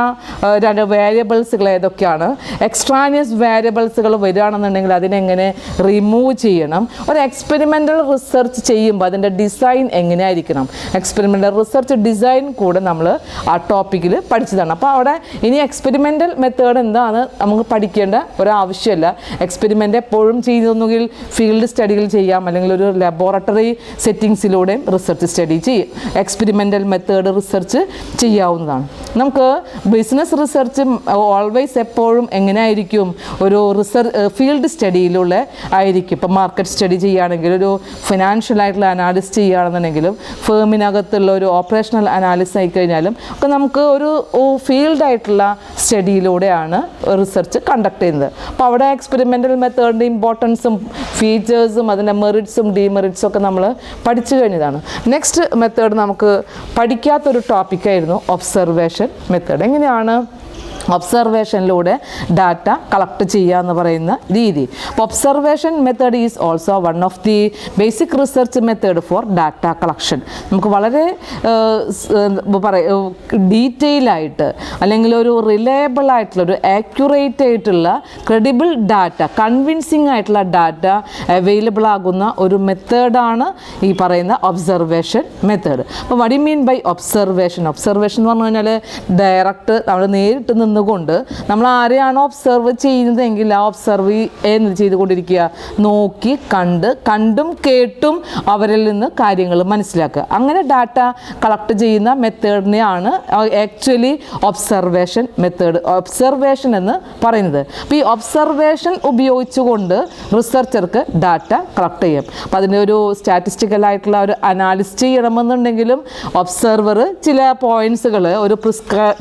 2 വേരിയബിൾസുകൾ ഏതൊക്കെയാണ്, എക്സ്ട്രാനിയസ് വേരിയബിൾസുകൾ വരികയാണെന്നുണ്ടെങ്കിൽ അതിനെങ്ങനെ റിമൂവ് ചെയ്യണം, ഒരു എക്സ്പെരിമെൻ്റൽ റിസർച്ച് ചെയ്യുമ്പോൾ അതിൻ്റെ ഡിസൈൻ എങ്ങനെയായിരിക്കണം, എക്സ്പെരിമെൻ്റൽ റിസർച്ച് ഡിസൈൻ കൂടെ നമ്മൾ ആ ടോപ്പിക്കിൽ പഠിച്ചതാണ്. അപ്പോൾ അവിടെ ഇനി എക്സ്പെരിമെൻ്റൽ മെത്തേഡ് എന്താണ് നമുക്ക് പഠിക്കേണ്ട ഒരാവശ്യമില്ല. എക്സ്പെരിമെൻ്റ് എപ്പോഴും ചെയ്യുന്നെങ്കിൽ ഫീൽഡ് സ്റ്റഡികൾ ചെയ്യാം, അല്ലെങ്കിൽ ഒരു ലബോറട്ടറി സെറ്റിങ്സിലൂടെയും റിസർച്ച് സ്റ്റഡി ചെയ്യും. എക്സ്പെരിമെൻ്റൽ മെത്തേഡ് റിസർച്ച് ചെയ്യാവുന്നതാണ്. നമുക്ക് ബിസിനസ് റിസർച്ച് ഓൾവേസ് എപ്പോഴും എങ്ങനെയായിരിക്കും? ഒരു ഫീൽഡ് സ്റ്റഡിയിലുള്ള ആയിരിക്കും. ഇപ്പോൾ മാർക്കറ്റ് സ്റ്റഡി ചെയ്യുകയാണെങ്കിൽ ഒരു ഫിനാൻഷ്യൽ ആയിട്ടുള്ള അനാലിസിസ് ചെയ്യുകയാണെന്നുണ്ടെങ്കിലും ഫേമിനകത്തുള്ള ഒരു ഓപ്പറേഷണൽ അനാലിസിസ് ആയി കഴിഞ്ഞാലും ഒക്കെ നമുക്ക് ഒരു ഫീൽഡായിട്ടുള്ള സ്റ്റഡിയിലൂടെയാണ് റിസർച്ച് കണ്ടക്ട് ചെയ്യുന്നത്. അപ്പോൾ അവിടെ എക്സ്പെരിമെൻ്റൽ മെത്തേഡിൻ്റെ ഇമ്പോർട്ടൻസും ഫീച്ചേഴ്സും അതിൻ്റെ മെറിറ്റ്സും ഡിമെറിറ്റ്സും ഒക്കെ നമ്മൾ പഠിച്ചു കഴിഞ്ഞതാണ്. നെക്സ്റ്റ് മെത്തേഡ് നമുക്ക് പഠിക്കാത്തൊരു ടോപ്പിക്കായിരുന്നു ഒബ്സർവേഷൻ മെത്തേഡ്. എങ്ങനെയാണ് ഒബ്സർവേഷനിലൂടെ ഡാറ്റ കളക്ട് ചെയ്യുക എന്ന് പറയുന്ന രീതി? അപ്പോൾ observation method is also one of the basic research method for data collection. നമുക്ക് വളരെ ഡീറ്റെയിലായിട്ട് അല്ലെങ്കിൽ ഒരു റിലയബിൾ ആയിട്ടുള്ള ഒരു ആക്യുറേറ്റ് ആയിട്ടുള്ള ക്രെഡിബിൾ ഡാറ്റ, കൺവിൻസിങ് ആയിട്ടുള്ള ഡാറ്റ അവൈലബിൾ ആകുന്ന ഒരു മെത്തേഡാണ് ഈ പറയുന്ന ഒബ്സർവേഷൻ മെത്തേഡ്. അപ്പോൾ what you mean by observation? Observation എന്ന് പറഞ്ഞു കഴിഞ്ഞാൽ ഡയറക്റ്റ് നമ്മൾ നേരിട്ട് നിന്ന് നിന്നുകൊണ്ട് നമ്മൾ ആരെയാണോ ഒബ്സർവ് ചെയ്യുന്നതെങ്കിൽ ആ ഒബ്സർവ് എന്ത് ചെയ്തുകൊണ്ടിരിക്കുക, നോക്കി കണ്ടും കേട്ടും അവരിൽ നിന്ന് കാര്യങ്ങൾ മനസ്സിലാക്കുക. അങ്ങനെ ഡാറ്റ കളക്ട് ചെയ്യുന്ന മെത്തേഡിനെയാണ് ആക്ച്വലി ഒബ്സർവേഷൻ മെത്തേഡ്, ഒബ്സർവേഷൻ എന്ന് പറയുന്നത്. അപ്പോൾ ഈ ഒബ്സർവേഷൻ ഉപയോഗിച്ചുകൊണ്ട് റിസർച്ചർക്ക് ഡാറ്റ കളക്ട് ചെയ്യും. അപ്പോൾ അതിൻ്റെ ഒരു സ്റ്റാറ്റിസ്റ്റിക്കലായിട്ടുള്ള ഒരു അനാലിസിസ് ചെയ്യണമെന്നുണ്ടെങ്കിലും ഒബ്സർവർ ചില പോയിൻറ്റ്സുകൾ ഒരു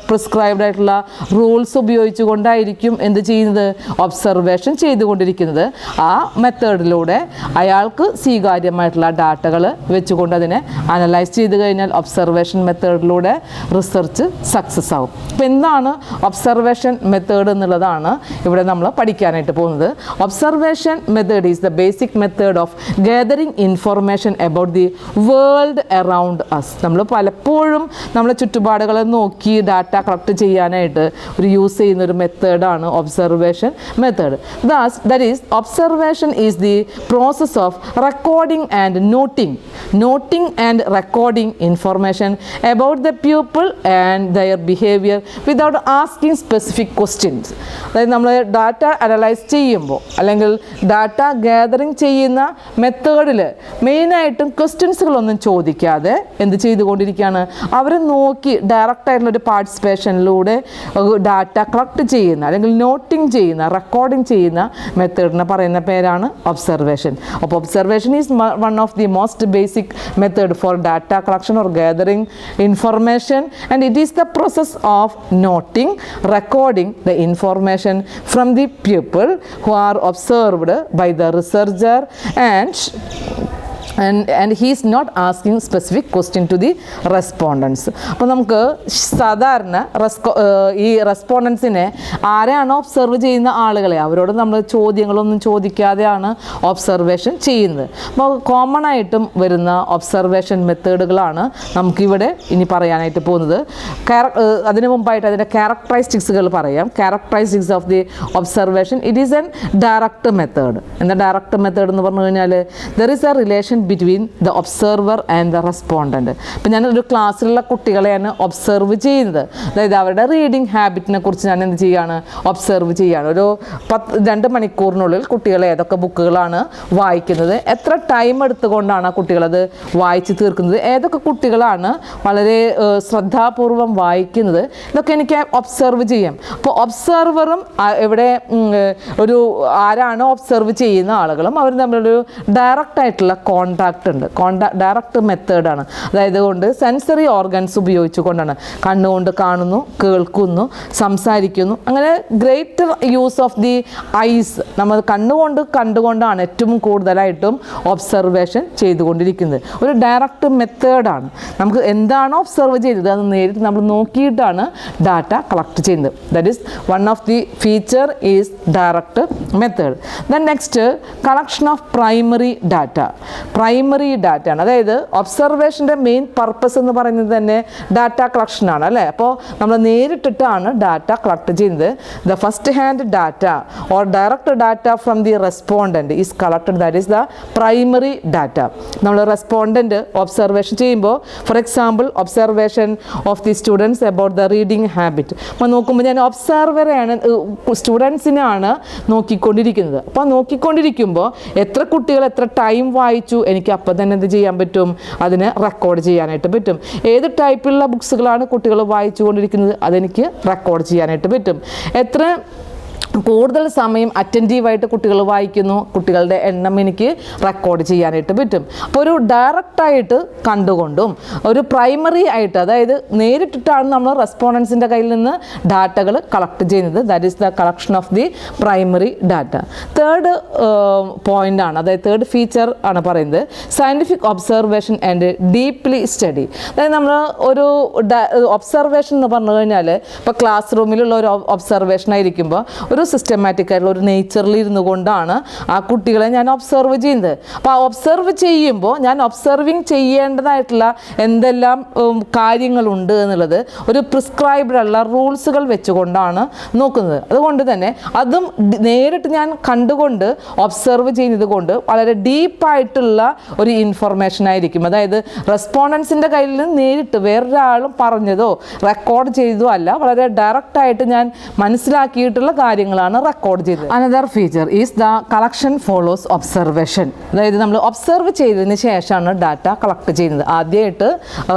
പ്രിസ്ക്രൈബ്ഡ് ആയിട്ടുള്ള റൂൾസ് ഉപയോഗിച്ചുകൊണ്ടായിരിക്കും എന്ത് ചെയ്യുന്നത്, ഒബ്സർവേഷൻ ചെയ്തുകൊണ്ടിരിക്കുന്നത്. ആ മെത്തേഡിലൂടെ അയാൾക്ക് സ്വീകാര്യമായിട്ടുള്ള ഡാറ്റകൾ വെച്ചുകൊണ്ട് അതിനെ അനലൈസ് ചെയ്ത് കഴിഞ്ഞാൽ ഒബ്സർവേഷൻ മെത്തേഡിലൂടെ റിസർച്ച് സക്സസ് ആവും. അപ്പോൾ എന്താണ് ഒബ്സർവേഷൻ മെത്തേഡ് എന്നുള്ളതാണ് ഇവിടെ നമ്മൾ പഠിക്കാനായിട്ട് പോകുന്നത്. Observation method is the basic method of gathering information about the world around us. നമ്മൾ പലപ്പോഴും നമ്മളെ ചുറ്റുപാടുകളെ നോക്കി ഡാറ്റ കളക്ട് ചെയ്യാനായിട്ട് ഒരു യൂസ് ചെയ്യുന്ന ഒരു മെത്തേഡാണ് observation method. That is observation is the process of recording and noting and recording information about the people and their behaviour without asking specific questions. അതായത് നമ്മൾ ഡാറ്റ അനലൈസ് ചെയ്യുമ്പോൾ അല്ലെങ്കിൽ ഡാറ്റ ഗാദറിങ് ചെയ്യുന്ന മെത്തേഡിൽ മെയിനായിട്ടും ക്വസ്റ്റ്യൻസുകളൊന്നും ചോദിക്കാതെ എന്ത് ചെയ്തുകൊണ്ടിരിക്കുകയാണ്, അവരെ നോക്കി ഡയറക്റ്റായിട്ടുള്ളൊരു പാർട്ടിസിപ്പേഷനിലൂടെ ഡാറ്റ കളക്ട് ചെയ്യുന്ന അല്ലെങ്കിൽ നോട്ടിങ് ചെയ്യുന്ന റെക്കോർഡിങ് ചെയ്യുന്ന മെത്തേഡിനെ പറയുന്ന പേരാണ് ഒബ്സർവേഷൻ. അപ്പോൾ observation is one of the most basic method for data collection or gathering information and it is the process of knotting recording the information from the people who are observed by the researcher and he is not asking specific question to the respondents. അപ്പോൾ നമുക്ക് സാധാരണ ഈ റെസ്പോണ്ടൻസിനെ ആരെയാണോ observe ചെയ്യുന്ന ആളുകളെ അവരോട് നമ്മൾ ചോദ്യങ്ങളൊന്നും ചോദിക്കാതെയാണ് observation ചെയ്യുന്നത്. അപ്പോൾ കോമൺ ആയിട്ടും വരുന്ന ഒബ്സർവേഷൻ മെത്തേഡുകളാണ് നമുക്കിവിടെ ഇനി പറയാനായിട്ട് പോകുന്നത്. അതിനു മുമ്പായിട്ട് അതിൻ്റെ ക്യാരക്ടറിസ്റ്റിക്സുകൾ പറയാം. Characteristics of the observation, it is N direct method. എന്താ ഡയറക്റ്റ് മെത്തേഡ് എന്ന് പറഞ്ഞു കഴിഞ്ഞാൽ there is a relation between the observer and the respondent. ഇപ്പം ഞാനൊരു ക്ലാസ്സിലുള്ള കുട്ടികളെയാണ് ഒബ്സർവ് ചെയ്യുന്നത്. അതായത് അവരുടെ റീഡിങ് ഹാബിറ്റിനെ കുറിച്ച് ഞാൻ എന്ത് ചെയ്യുകയാണ്, ഒബ്സർവ് ചെയ്യുകയാണ്. ഒരു 2 മണിക്കൂറിനുള്ളിൽ കുട്ടികൾ ഏതൊക്കെ ബുക്കുകളാണ് വായിക്കുന്നത്, എത്ര ടൈം എടുത്തുകൊണ്ടാണ് ആ കുട്ടികളത് വായിച്ച് തീർക്കുന്നത്, ഏതൊക്കെ കുട്ടികളാണ് വളരെ ശ്രദ്ധാപൂർവം വായിക്കുന്നത്, ഇതൊക്കെ എനിക്ക് ഒബ്സർവ് ചെയ്യാം. അപ്പോൾ ഒബ്സർവറും ഇവിടെ ഒരു ആരാണോ ഒബ്സർവ് ചെയ്യുന്ന ആളുകളും അവർ തമ്മിലൊരു ഡയറക്റ്റ് ആയിട്ടുള്ള കോണ്ടാക്റ്റ് ഉണ്ട്. ഡയറക്റ്റ് മെത്തേഡാണ്. അതായത് കൊണ്ട് സെൻസറി ഓർഗൻസ് ഉപയോഗിച്ചുകൊണ്ടാണ്, കണ്ണുകൊണ്ട് കാണുന്നു, കേൾക്കുന്നു, സംസാരിക്കുന്നു. അങ്ങനെ greater use of the eyes, നമ്മൾ കണ്ടുകൊണ്ടാണ് ഏറ്റവും കൂടുതലായിട്ടും ഒബ്സർവേഷൻ ചെയ്തുകൊണ്ടിരിക്കുന്നത്. ഒരു ഡയറക്റ്റ് മെത്തേഡാണ്. നമുക്ക് എന്താണോ ഒബ്സർവ് ചെയ്തത് അത് നേരിട്ട് നമ്മൾ നോക്കിയിട്ടാണ് ഡാറ്റ കളക്ട് ചെയ്യുന്നത്. That is one of the feature is direct method. Then next collection of primary data. Primary data ആണ്. അതായത് ഒബ്സർവേഷൻ്റെ മെയിൻ പർപ്പസ് എന്ന് പറയുന്നത് തന്നെ ഡാറ്റ കളക്ഷനാണ് അല്ലേ. അപ്പോൾ നമ്മൾ നേരിട്ടിട്ടാണ് ഡാറ്റ കളക്ട് ചെയ്യുന്നത്. The first hand data or direct data from the respondent is collected, that is the primary data. നമ്മൾ റെസ്പോണ്ടൻറ്റ് ഒബ്സർവേഷൻ ചെയ്യുമ്പോൾ, four example observation of the students about the reading habit. അപ്പോൾ നോക്കുമ്പോൾ ഞാൻ ഒബ്സർവറെയാണ്, സ്റ്റുഡൻസിനാണ് നോക്കിക്കൊണ്ടിരിക്കുന്നത്. അപ്പോൾ നോക്കിക്കൊണ്ടിരിക്കുമ്പോൾ എത്ര കുട്ടികൾ എത്ര ടൈം വായിച്ചു എനിക്ക് അപ്പം തന്നെ എന്ത് ചെയ്യാൻ പറ്റും, അതിനെ റെക്കോർഡ് ചെയ്യാനായിട്ട് പറ്റും. ഏത് ടൈപ്പിലുള്ള ബുക്സുകളാണ് കുട്ടികൾ വായിച്ചു കൊണ്ടിരിക്കുന്നത് അതെനിക്ക് റെക്കോർഡ് ചെയ്യാനായിട്ട് പറ്റും. എത്ര കൂടുതൽ സമയം അറ്റൻറ്റീവായിട്ട് കുട്ടികൾ വായിക്കുന്നു, കുട്ടികളുടെ എണ്ണം എനിക്ക് റെക്കോർഡ് ചെയ്യാനായിട്ട് പറ്റും. അപ്പോൾ ഒരു ഡയറക്റ്റായിട്ട് കണ്ടുകൊണ്ടും ഒരു പ്രൈമറി ആയിട്ട്, അതായത് നേരിട്ടിട്ടാണ് നമ്മൾ റെസ്പോണ്ടൻസിൻ്റെ കയ്യിൽ നിന്ന് ഡാറ്റകൾ കളക്ട് ചെയ്യുന്നത്. That is the collection of the primary data. Third point ആണ്, അതായത് തേർഡ് ഫീച്ചർ ആണ് പറയുന്നത് scientific observation and deeply study. അതായത് നമ്മൾ ഒരു ഒബ്സർവേഷൻ എന്ന് പറഞ്ഞു കഴിഞ്ഞാൽ ഇപ്പോൾ ക്ലാസ് റൂമിലുള്ള ഒരു ഒബ്സർവേഷൻ ആയിരിക്കുമ്പോൾ ഒരു സിസ്റ്റമാറ്റിക് ആയിട്ടുള്ള ഒരു നേച്ചറിൽ ഇരുന്നു കൊണ്ടാണ് ആ കുട്ടികളെ ഞാൻ ഒബ്സർവ് ചെയ്യുന്നത്. അപ്പോൾ ആ ഒബ്സർവ് ചെയ്യുമ്പോൾ ഞാൻ ഒബ്സർവിങ് ചെയ്യേണ്ടതായിട്ടുള്ള എന്തെല്ലാം കാര്യങ്ങളുണ്ട് എന്നുള്ളത് ഒരു പ്രിസ്ക്രൈബ്ഡ് ഉള്ള റൂൾസുകൾ വെച്ചുകൊണ്ടാണ് നോക്കുന്നത്. അതുകൊണ്ട് തന്നെ അതും നേരിട്ട് ഞാൻ കണ്ടുകൊണ്ട് ഒബ്സർവ് ചെയ്യുന്നത് കൊണ്ട് വളരെ ഡീപ്പായിട്ടുള്ള ഒരു ഇൻഫർമേഷൻ ആയിരിക്കും. അതായത് റെസ്പോണ്ടൻസിൻ്റെ കയ്യിൽ നിന്ന് നേരിട്ട് വേറൊരാളും പറഞ്ഞതോ റെക്കോർഡ് ചെയ്തതോ അല്ല, വളരെ ഡയറക്റ്റായിട്ട് ഞാൻ മനസ്സിലാക്കിയിട്ടുള്ള കാര്യങ്ങളാണ് റെക്കോർഡ് ചെയ്തത്. Another feature is the collection follows observation. അതായത് നമ്മൾ ഒബ്സർവ് ചെയ്തതിന് ശേഷമാണ് ഡാറ്റ കളക്ട് ചെയ്യുന്നത്. ആദ്യമായിട്ട്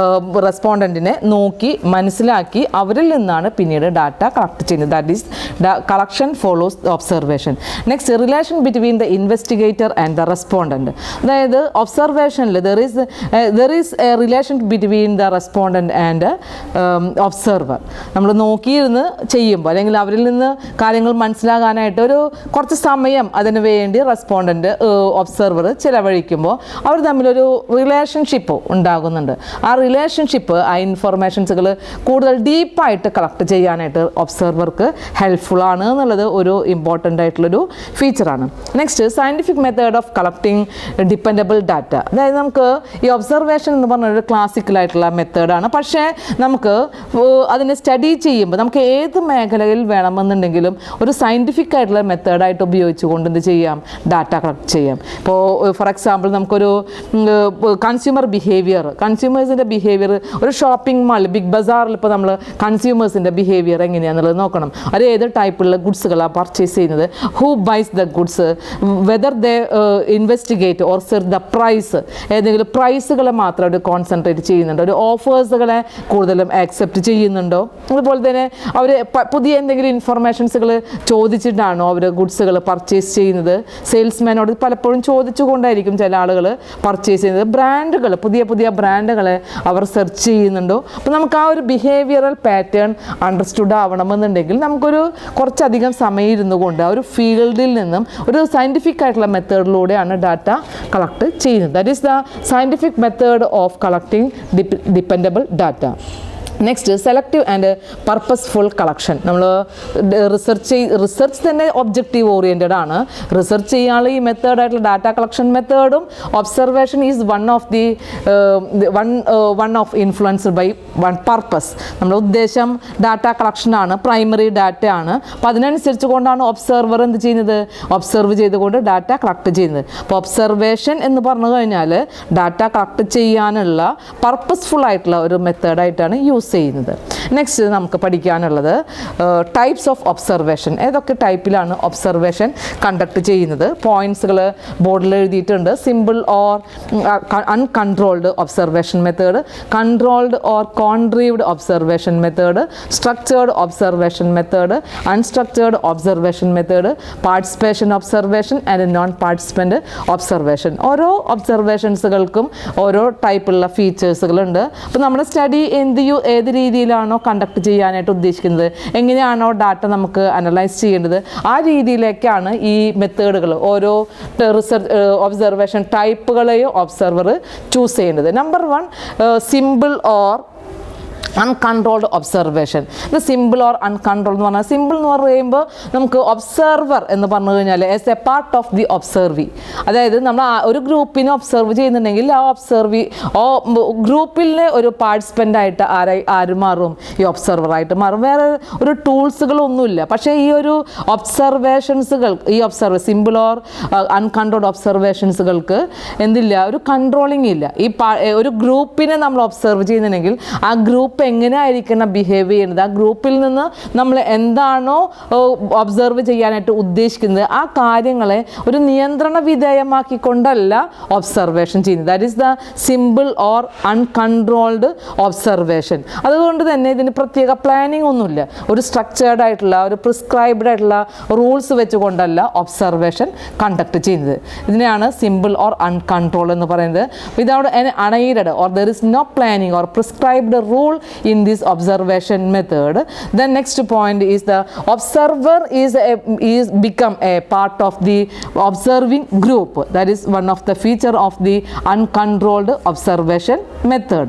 റെസ്പോണ്ടൻറ്റിനെ നോക്കി മനസ്സിലാക്കി അവരിൽ നിന്നാണ് പിന്നീട് ഡാറ്റ കളക്ട് ചെയ്യുന്നത്. That is the collection follows observation. Next, relation between the investigator and the respondent. അതായത് ഒബ്സർവേഷനിൽ there is a relation between the respondent and observer. നമ്മൾ നോക്കിയിരുന്ന് ചെയ്യുമ്പോൾ അല്ലെങ്കിൽ അവരിൽ നിന്ന് കാര്യങ്ങൾ മനസ്സിലാകാനായിട്ട് ഒരു കുറച്ച് സമയം അതിന് വേണ്ടി റെസ്പോണ്ടൻറ്റ് ഒബ്സർവർ ചിലവഴിക്കുമ്പോൾ അവർ തമ്മിലൊരു റിലേഷൻഷിപ്പ് ഉണ്ടാകുന്നുണ്ട്. ആ റിലേഷൻഷിപ്പ്, ആ ഇൻഫർമേഷൻസുകൾ കൂടുതൽ ഡീപ്പായിട്ട് കളക്ട് ചെയ്യാനായിട്ട് ഒബ്സർവർക്ക് ഹെൽപ്ഫുൾ ആണ് എന്നുള്ളത് ഒരു ഇമ്പോർട്ടൻ്റ് ആയിട്ടുള്ളൊരു ഫീച്ചറാണ്. Next, scientific method of collecting dependable data. അതായത് നമുക്ക് ഈ ഒബ്സർവേഷൻ എന്ന് പറഞ്ഞൊരു ക്ലാസിക്കലായിട്ടുള്ള മെത്തേഡാണ്. പക്ഷേ നമുക്ക് അതിനെ സ്റ്റഡി ചെയ്യുമ്പോൾ നമുക്ക് ഏത് മേഖലയിൽ വേണമെന്നുണ്ടെങ്കിലും ഒരു സയൻറ്റിഫിക് ആയിട്ടുള്ള മെത്തേഡായിട്ട് ഉപയോഗിച്ചുകൊണ്ട് എന്ത് ചെയ്യാം, ഡാറ്റ കളക്ട് ചെയ്യാം. ഇപ്പോൾ ഫോർ എക്സാമ്പിൾ നമുക്കൊരു കൺസ്യൂമേഴ്സിൻ്റെ ബിഹേവിയർ ഒരു ഷോപ്പിംഗ് മാൾ, ബിഗ് ബസാറിൽ ഇപ്പോൾ നമ്മൾ കൺസ്യൂമേഴ്സിൻ്റെ ബിഹേവിയർ എങ്ങനെയാണെന്നുള്ളത് നോക്കണം. അത് ഏത് ടൈപ്പുള്ള ഗുഡ്സുകളാണ് പർച്ചേസ് ചെയ്യുന്നത്, who buys the goods, whether they investigate or search the price, ഏതെങ്കിലും പ്രൈസുകളെ മാത്രം അവർ കോൺസെൻട്രേറ്റ് ചെയ്യുന്നുണ്ടോ, ഒരു ഓഫേഴ്സുകളെ കൂടുതലും ആക്സെപ്റ്റ് ചെയ്യുന്നുണ്ടോ, അതുപോലെ തന്നെ അവർ പുതിയ എന്തെങ്കിലും ഇൻഫർമേഷൻസുകൾ ചോദിച്ചിട്ടാണോ അവർ ഗുഡ്സുകൾ പർച്ചേസ് ചെയ്യുന്നത്. സെയിൽസ്മാനോട് പലപ്പോഴും ചോദിച്ചുകൊണ്ടായിരിക്കും ചില ആളുകൾ പർച്ചേസ് ചെയ്യുന്നത്. ബ്രാൻഡുകൾ, പുതിയ പുതിയ ബ്രാൻഡുകളെ അവർ സെർച്ച് ചെയ്യുന്നുണ്ടോ. അപ്പോൾ നമുക്ക് ആ ഒരു ബിഹേവിയറൽ പാറ്റേൺ അണ്ടർസ്റ്റുഡ് ആവണമെന്നുണ്ടെങ്കിൽ നമുക്കൊരു കുറച്ചധികം സമയം ഇരുന്നു കൊണ്ട് ആ ഒരു ഫീൽഡിൽ നിന്നും ഒരു സയൻറ്റിഫിക് ആയിട്ടുള്ള മെത്തേഡിലൂടെയാണ് ഡാറ്റ കളക്ട് ചെയ്യുന്നത്. That is the scientific method of collecting dependable data. Next, selective and purposeful collection. നമ്മൾ റിസർച്ച് തന്നെ ഒബ്ജക്റ്റീവ് ഓറിയൻറ്റഡ് ആണ്. റിസർച്ച് ചെയ്യാനുള്ള ഈ മെത്തേഡായിട്ടുള്ള ഡാറ്റ കളക്ഷൻ മെത്തേഡും observation is one of influenced by one purpose. നമ്മുടെ ഉദ്ദേശം ഡാറ്റ കളക്ഷനാണ്, പ്രൈമറി ഡാറ്റ ആണ്. അപ്പോൾ അതിനനുസരിച്ച് കൊണ്ടാണ് ഒബ്സർവർ എന്ത് ചെയ്യുന്നത്, ഒബ്സർവ് ചെയ്തുകൊണ്ട് ഡാറ്റ കളക്ട് ചെയ്യുന്നത്. അപ്പോൾ ഒബ്സർവേഷൻ എന്ന് പറഞ്ഞു കഴിഞ്ഞാൽ ഡാറ്റ കളക്ട് ചെയ്യാനുള്ള പർപ്പസ്ഫുൾ ആയിട്ടുള്ള ഒരു മെത്തേഡായിട്ടാണ് യൂസ് ചെയ്യുന്നത്. നെക്സ്റ്റ് നമുക്ക് പഠിക്കാനുള്ളത് ടൈപ്സ് ഓഫ് ഒബ്സർവേഷൻ. ഏതൊക്കെ ടൈപ്പിലാണ് ഒബ്സർവേഷൻ കണ്ടക്ട് ചെയ്യുന്നത്? പോയിന്റ്സുകൾ ബോർഡിൽ എഴുതിയിട്ടുണ്ട്. Simple or uncontrolled observation method, controlled or contrived observation method, structured observation method, unstructured observation method, participation observation and non participant observation. ഓരോ ഒബ്സർവേഷൻസുകൾക്കും ഓരോ ടൈപ്പുള്ള ഫീച്ചേഴ്സുകളുണ്ട്. അപ്പോൾ നമ്മുടെ സ്റ്റഡി ഏത് രീതിയിലാണോ കണ്ടക്ട് ചെയ്യാനായിട്ട് ഉദ്ദേശിക്കുന്നത്, എങ്ങനെയാണോ ഡാറ്റ നമുക്ക് അനലൈസ് ചെയ്യേണ്ടത്, ആ രീതിയിലേക്കാണ് ഈ മെത്തേഡുകൾ ഓരോ ഒബ്സർവേഷൻ ടൈപ്പുകളെയും ഒബ്സർവർ ചൂസ് ചെയ്യേണ്ടത്. Number 1, simple or uncontrolled observation. ഇത് സിമ്പിൾ ഓർ അൺകൺട്രോൾഡ് എന്ന് പറഞ്ഞാൽ, സിമ്പിൾ എന്ന് പറയുമ്പോൾ നമുക്ക് ഒബ്സർവർ എന്ന് പറഞ്ഞു കഴിഞ്ഞാൽ as a part of the observee. അതായത് നമ്മൾ ഒരു ഗ്രൂപ്പിനെ ഒബ്സർവ് ചെയ്യുന്നുണ്ടെങ്കിൽ ആ ഗ്രൂപ്പിലെ ഒരു പാർട്ടിസിപ്പൻ്റ് ആയിട്ട് ആര് മാറും, ഈ ഒബ്സർവറായിട്ട് മാറും. വേറെ ഒരു ടൂൾസുകളൊന്നുമില്ല. പക്ഷേ ഈ ഒരു ഒബ്സർവേഷൻസുകൾ, ഈ സിമ്പിൾ ഓർ അൺകൺട്രോൾഡ് ഒബ്സർവേഷൻസുകൾക്ക് എന്തില്ല, ഒരു കൺട്രോളിങ് ഇല്ല. ഒരു ഗ്രൂപ്പിനെ നമ്മൾ ഒബ്സർവ് ചെയ്യുന്നുണ്ടെങ്കിൽ ആ ഗ്രൂപ്പ് എങ്ങനെ ആയിരിക്കണം ബിഹേവ് ചെയ്യുന്നത്, ആ ഗ്രൂപ്പിൽ നിന്ന് നമ്മൾ എന്താണോ ഒബ്സർവ് ചെയ്യാനായിട്ട് ഉദ്ദേശിക്കുന്നത് ആ കാര്യങ്ങളെ ഒരു നിയന്ത്രണ വിധേയമാക്കിക്കൊണ്ടല്ല ഒബ്സർവേഷൻ ചെയ്യുന്നത്. That is the simple or uncontrolled observation. അതുകൊണ്ട് തന്നെ ഇതിന് പ്രത്യേക പ്ലാനിങ് ഒന്നുമില്ല. ഒരു സ്ട്രക്ചേർഡ് ആയിട്ടുള്ള, ഒരു പ്രിസ്ക്രൈബ്ഡ് ആയിട്ടുള്ള റൂൾസ് വെച്ചുകൊണ്ടല്ല ഒബ്സർവേഷൻ കണ്ടക്ട് ചെയ്യുന്നത്. ഇതിനെയാണ് സിമ്പിൾ ഓർ അൺകൺട്രോൾഡ് എന്ന് പറയുന്നത്. Without an unaided or there is no planning or prescribed rule in this observation method. The next point is the observer is become a part of the observing group. That is one of the feature of the uncontrolled observation method.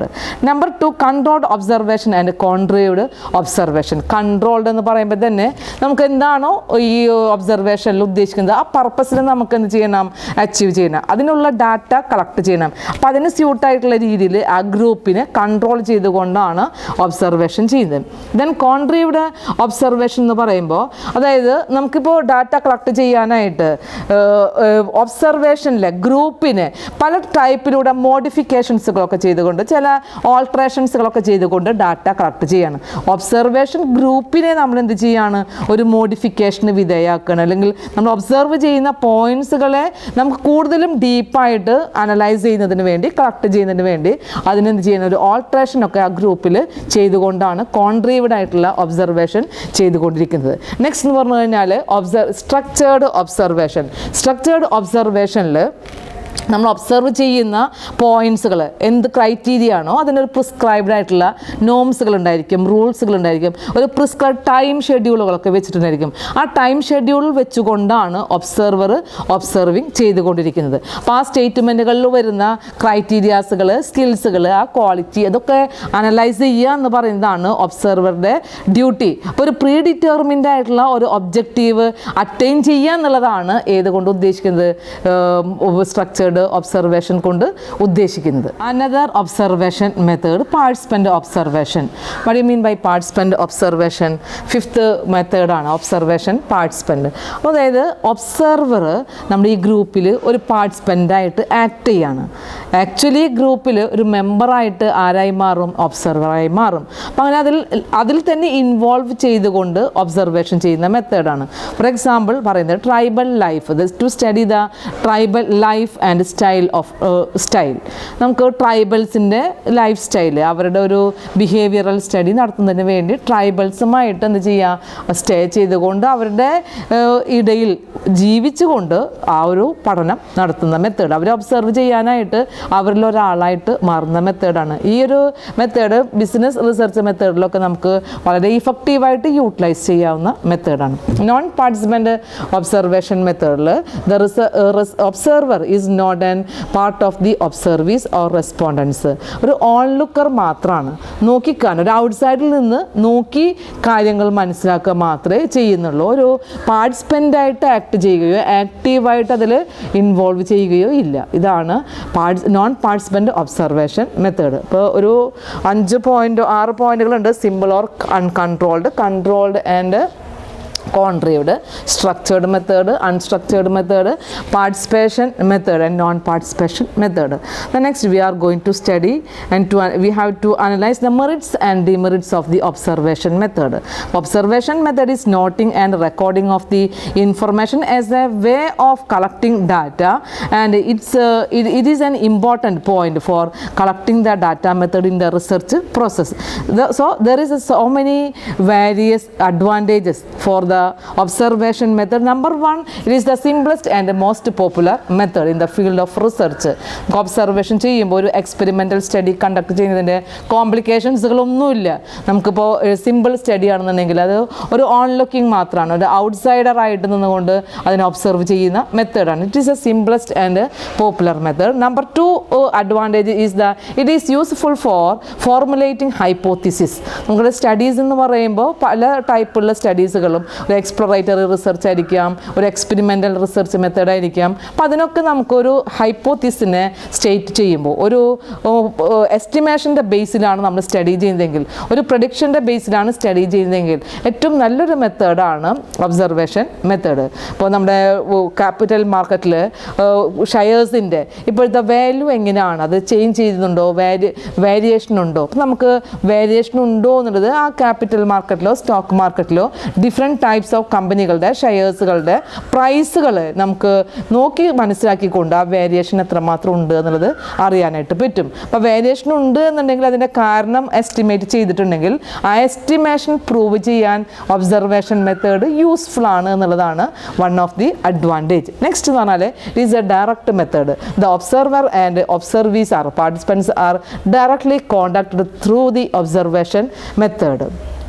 Number 2, controlled observation and contrived observation. Controlled എന്ന് പറയുമ്പോൾ തന്നെ നമുക്ക് എന്താണോ ഈ ഒബ്സർവേഷനിൽ ഉദ്ദേശിക്കുന്നത് ആ പർപ്പസിൽ നമുക്ക് എന്ത് ചെയ്യണം, അച്ചീവ് ചെയ്യണം. അതിനുള്ള ഡാറ്റ കളക്ട് ചെയ്യണം. അപ്പോൾ അതിന് സ്യൂട്ടായിട്ടുള്ള രീതിയിൽ ആ ഗ്രൂപ്പിനെ കൺട്രോൾ ചെയ്തുകൊണ്ടാണ് ഒബ്സർവേഷൻ ചെയ്യുന്നത്. ദെൻ കോൺട്രീവ്ഡ് ഒബ്സർവേഷൻ എന്ന് പറയുമ്പോൾ അതായത് നമുക്കിപ്പോൾ ഡാറ്റ കളക്ട് ചെയ്യാനായിട്ട് ഒബ്സർവേഷനിലെ ഗ്രൂപ്പിന് പല ടൈപ്പിലൂടെ മോഡിഫിക്കേഷൻസുകളൊക്കെ ചെയ്തുകൊണ്ട് ചില ഓൾട്രേഷൻസുകളൊക്കെ ചെയ്തുകൊണ്ട് ഡാറ്റ കളക്ട് ചെയ്യാണ്. ഒബ്സർവേഷൻ ഗ്രൂപ്പിനെ നമ്മൾ എന്ത് ചെയ്യാണ്, ഒരു മോഡിഫിക്കേഷന് വിധേയമാക്കണം. അല്ലെങ്കിൽ നമ്മൾ ഒബ്സർവ് ചെയ്യുന്ന പോയിന്റ്സുകളെ നമുക്ക് കൂടുതലും ഡീപ്പായിട്ട് അനലൈസ് ചെയ്യുന്നതിന് വേണ്ടി, കളക്ട് ചെയ്യുന്നതിന് വേണ്ടി അതിനെന്ത് ചെയ്യുന്ന ഒരു ഓൾട്രേഷനൊക്കെ ആ ഗ്രൂപ്പിൽ ചെയ്തുകൊണ്ടാണ് കോൺട്രീവ്ഡ് ആയിട്ടുള്ള ഒബ്സർവേഷൻ ചെയ്തുകൊണ്ടിരിക്കുന്നത്. നെക്സ്റ്റ് എന്ന് പറഞ്ഞു കഴിഞ്ഞാൽ സ്ട്രക്ചേർഡ് ഒബ്സർവേഷൻ. സ്ട്രക്ചേർഡ് ഒബ്സർവേഷനിൽ നമ്മൾ ഒബ്സർവ് ചെയ്യുന്ന പോയിൻറ്റ്സുകൾ എന്ത് ക്രൈറ്റീരിയ ആണോ അതിനൊരു പ്രിസ്ക്രൈബ്ഡ് ആയിട്ടുള്ള നോംസുകൾ ഉണ്ടായിരിക്കും, റൂൾസുകൾ ഉണ്ടായിരിക്കും, ഒരു പ്രിസ്ക്രൈബ് ടൈം ഷെഡ്യൂളുകളൊക്കെ വെച്ചിട്ടുണ്ടായിരിക്കും. ആ ടൈം ഷെഡ്യൂൾ വെച്ചുകൊണ്ടാണ് ഒബ്സർവർ ഒബ്സർവിങ് ചെയ്തുകൊണ്ടിരിക്കുന്നത്. അപ്പോൾ ആ സ്റ്റേറ്റ്മെൻറ്റുകളിൽ വരുന്ന ക്രൈറ്റീരിയാസുകൾ, സ്കിൽസുകൾ, ആ ക്വാളിറ്റി അതൊക്കെ അനലൈസ് ചെയ്യുക എന്ന് പറയുന്നതാണ് ഒബ്സർവറുടെ ഡ്യൂട്ടി. അപ്പോൾ ഒരു പ്രീ ഡിറ്റർമിൻഡ് ആയിട്ടുള്ള ഒരു ഒബ്ജക്റ്റീവ് അറ്റൈൻ ചെയ്യുക എന്നുള്ളതാണ് ഏതുകൊണ്ട് ഉദ്ദേശിക്കുന്നത്, സ്ട്രക്ചേർഡ് ഒബ്സർവേഷൻ കൊണ്ട് ഉദ്ദേശിക്കുന്നത്. Another observation method participant observation. What you mean by participant observation? 5th മെത്തേഡാണ് ഒബ്സർവേഷൻ പാർട്ടിസിപ്പൻ്റ്. അതായത് ഒബ്സർവർ നമ്മുടെ ഈ ഗ്രൂപ്പിൽ ഒരു പാർട്ടിസിപ്പൻ്റായിട്ട് ആക്ട് ചെയ്യാണ്. ആക്ച്വലി ഗ്രൂപ്പിൽ ഒരു മെമ്പറായിട്ട് ആരായി മാറും, ഒബ്സർവറായി മാറും. അപ്പം അങ്ങനെ അതിൽ തന്നെ ഇൻവോൾവ് ചെയ്തുകൊണ്ട് ഒബ്സർവേഷൻ ചെയ്യുന്ന മെത്തേഡാണ്. ഫോർ എക്സാമ്പിൾ പറയുന്നത് tribal life, to study the tribal life and style. നമുക്ക് ട്രൈബൽസിൻ്റെ ലൈഫ് സ്റ്റൈൽ, അവരുടെ ഒരു ബിഹേവിയറൽ സ്റ്റഡി നടത്തുന്നതിന് വേണ്ടി ട്രൈബൽസുമായിട്ട് എന്ത് ചെയ്യുക, സ്റ്റേ ചെയ്തുകൊണ്ട് അവരുടെ ഇടയിൽ ജീവിച്ചുകൊണ്ട് ആ ഒരു പഠനം നടത്തുന്ന മെത്തേഡ്, അവരെ ഒബ്സർവ് ചെയ്യാനായിട്ട് അവരിൽ ഒരാളായിട്ട് മാറുന്ന മെത്തേഡാണ്. ഈ ഒരു മെത്തേഡ് ബിസിനസ് റിസർച്ച് മെത്തേഡിലൊക്കെ നമുക്ക് വളരെ ഇഫക്റ്റീവായിട്ട് യൂട്ടിലൈസ് ചെയ്യാവുന്ന മെത്തേഡാണ്. നോൺ പാർട്ടിസിപ്പൻ്റ് ഒബ്സർവേഷൻ മെത്തേഡിൽ observer is not an part of the observees or respondents. ഒരു ഓൺലുക്കർ മാത്രമാണ്, നോക്കിക്കാണും, ഒരു ഔട്ട്സൈഡിൽ നിന്ന് നോക്കി കാര്യങ്ങൾ മനസ്സിലാക്കുക മാത്രമേ ചെയ്യുന്നുള്ളൂ. ഒരു പാർട്ടിസിപ്പൻ്റായിട്ട് ആക്ട് ചെയ്യുകയോ ആക്റ്റീവായിട്ട് അതിൽ ഇൻവോൾവ് ചെയ്യുകയോ ഇല്ല. ഇതാണ് നോൺ പാർട്ടിസിപ്പൻ്റ് ഒബ്സർവേഷൻ മെത്തേഡ്. ഇപ്പോൾ ഒരു 6 പോയിന്റുകളുണ്ട്. Simple or uncontrolled, controlled and contrived, structured method, unstructured method, participation method and non-participation method. The next we are going to study and we have to analyze the merits and demerits of the observation method. Observation method is noting and recording of the information as a way of collecting data, and it is an important point for collecting the data method in the research process. So there is so many various advantages for the observation method. Number 1, it is the simplest and most popular method in the field of research. Observation ചെയ്യുമ്പോൾ ഒരു experimental study conduct ചെയ്യുന്നതിൻ്റെ കോംപ്ലിക്കേഷൻസുകളൊന്നുമില്ല. നമുക്കിപ്പോൾ simple study ആണെന്നുണ്ടെങ്കിൽ അത് ഒരു on looking മാത്രമാണ്, ഒരു ഔട്ട്സൈഡറായിട്ട് നിന്നുകൊണ്ട് അതിനെ ഒബ്സർവ് ചെയ്യുന്ന മെത്തേഡാണ്. It is A simplest and popular method. Number 2 advantage is it is useful for formulating hypothesis. നമ്മുടെ സ്റ്റഡീസ് എന്ന് പറയുമ്പോൾ പല ടൈപ്പുള്ള സ്റ്റഡീസുകളും ഒരു എക്സ്പ്ലോറേറ്ററി റിസർച്ച് ആയിരിക്കാം, ഒരു എക്സ്പെരിമെൻ്റൽ റിസർച്ച് മെത്തേഡ് ആയിരിക്കാം. അപ്പോൾ അതിനൊക്കെ നമുക്കൊരു ഹൈപ്പോത്തിസിനെ സ്റ്റേറ്റ് ചെയ്യുമ്പോൾ ഒരു എസ്റ്റിമേഷൻ്റെ ബേസിലാണ് നമ്മൾ സ്റ്റഡി ചെയ്യുന്നതെങ്കിൽ, ഒരു പ്രഡിക്ഷൻ്റെ ബേസിലാണ് സ്റ്റഡി ചെയ്യുന്നതെങ്കിൽ ഏറ്റവും നല്ലൊരു മെത്തേഡാണ് ഒബ്സർവേഷൻ മെത്തേഡ്. ഇപ്പോൾ നമ്മുടെ ക്യാപിറ്റൽ മാർക്കറ്റിൽ ഷെയർസിൻ്റെ ഇപ്പോഴത്തെ വാല്യൂ എങ്ങനെയാണ്, അത് ചേഞ്ച് ചെയ്യുന്നുണ്ടോ, വേരിയേഷൻ ഉണ്ടോ? അപ്പോൾ നമുക്ക് വേരിയേഷൻ ഉണ്ടോ എന്നുള്ളത് ആ ക്യാപിറ്റൽ മാർക്കറ്റിലോ സ്റ്റോക്ക് മാർക്കറ്റിലോ ഡിഫറെൻറ്റ് ടൈപ്സ് ഓഫ് കമ്പനികളുടെ ഷെയർസുകളുടെ പ്രൈസുകൾ നമുക്ക് നോക്കി മനസ്സിലാക്കിക്കൊണ്ട് ആ വേരിയേഷൻ എത്രമാത്രം ഉണ്ട് എന്നുള്ളത് അറിയാനായിട്ട് പറ്റും. അപ്പോൾ വേരിയേഷൻ ഉണ്ട് എന്നുണ്ടെങ്കിൽ അതിൻ്റെ കാരണം എസ്റ്റിമേറ്റ് ചെയ്തിട്ടുണ്ടെങ്കിൽ ആ എസ്റ്റിമേഷൻ പ്രൂവ് ചെയ്യാൻ ഒബ്സർവേഷൻ മെത്തേഡ് യൂസ്ഫുൾ ആണ് എന്നുള്ളതാണ് one of the advantage. Next എന്ന് പറഞ്ഞാൽ it is a direct method. The observer and observees are participants are directly contacted through the observation method.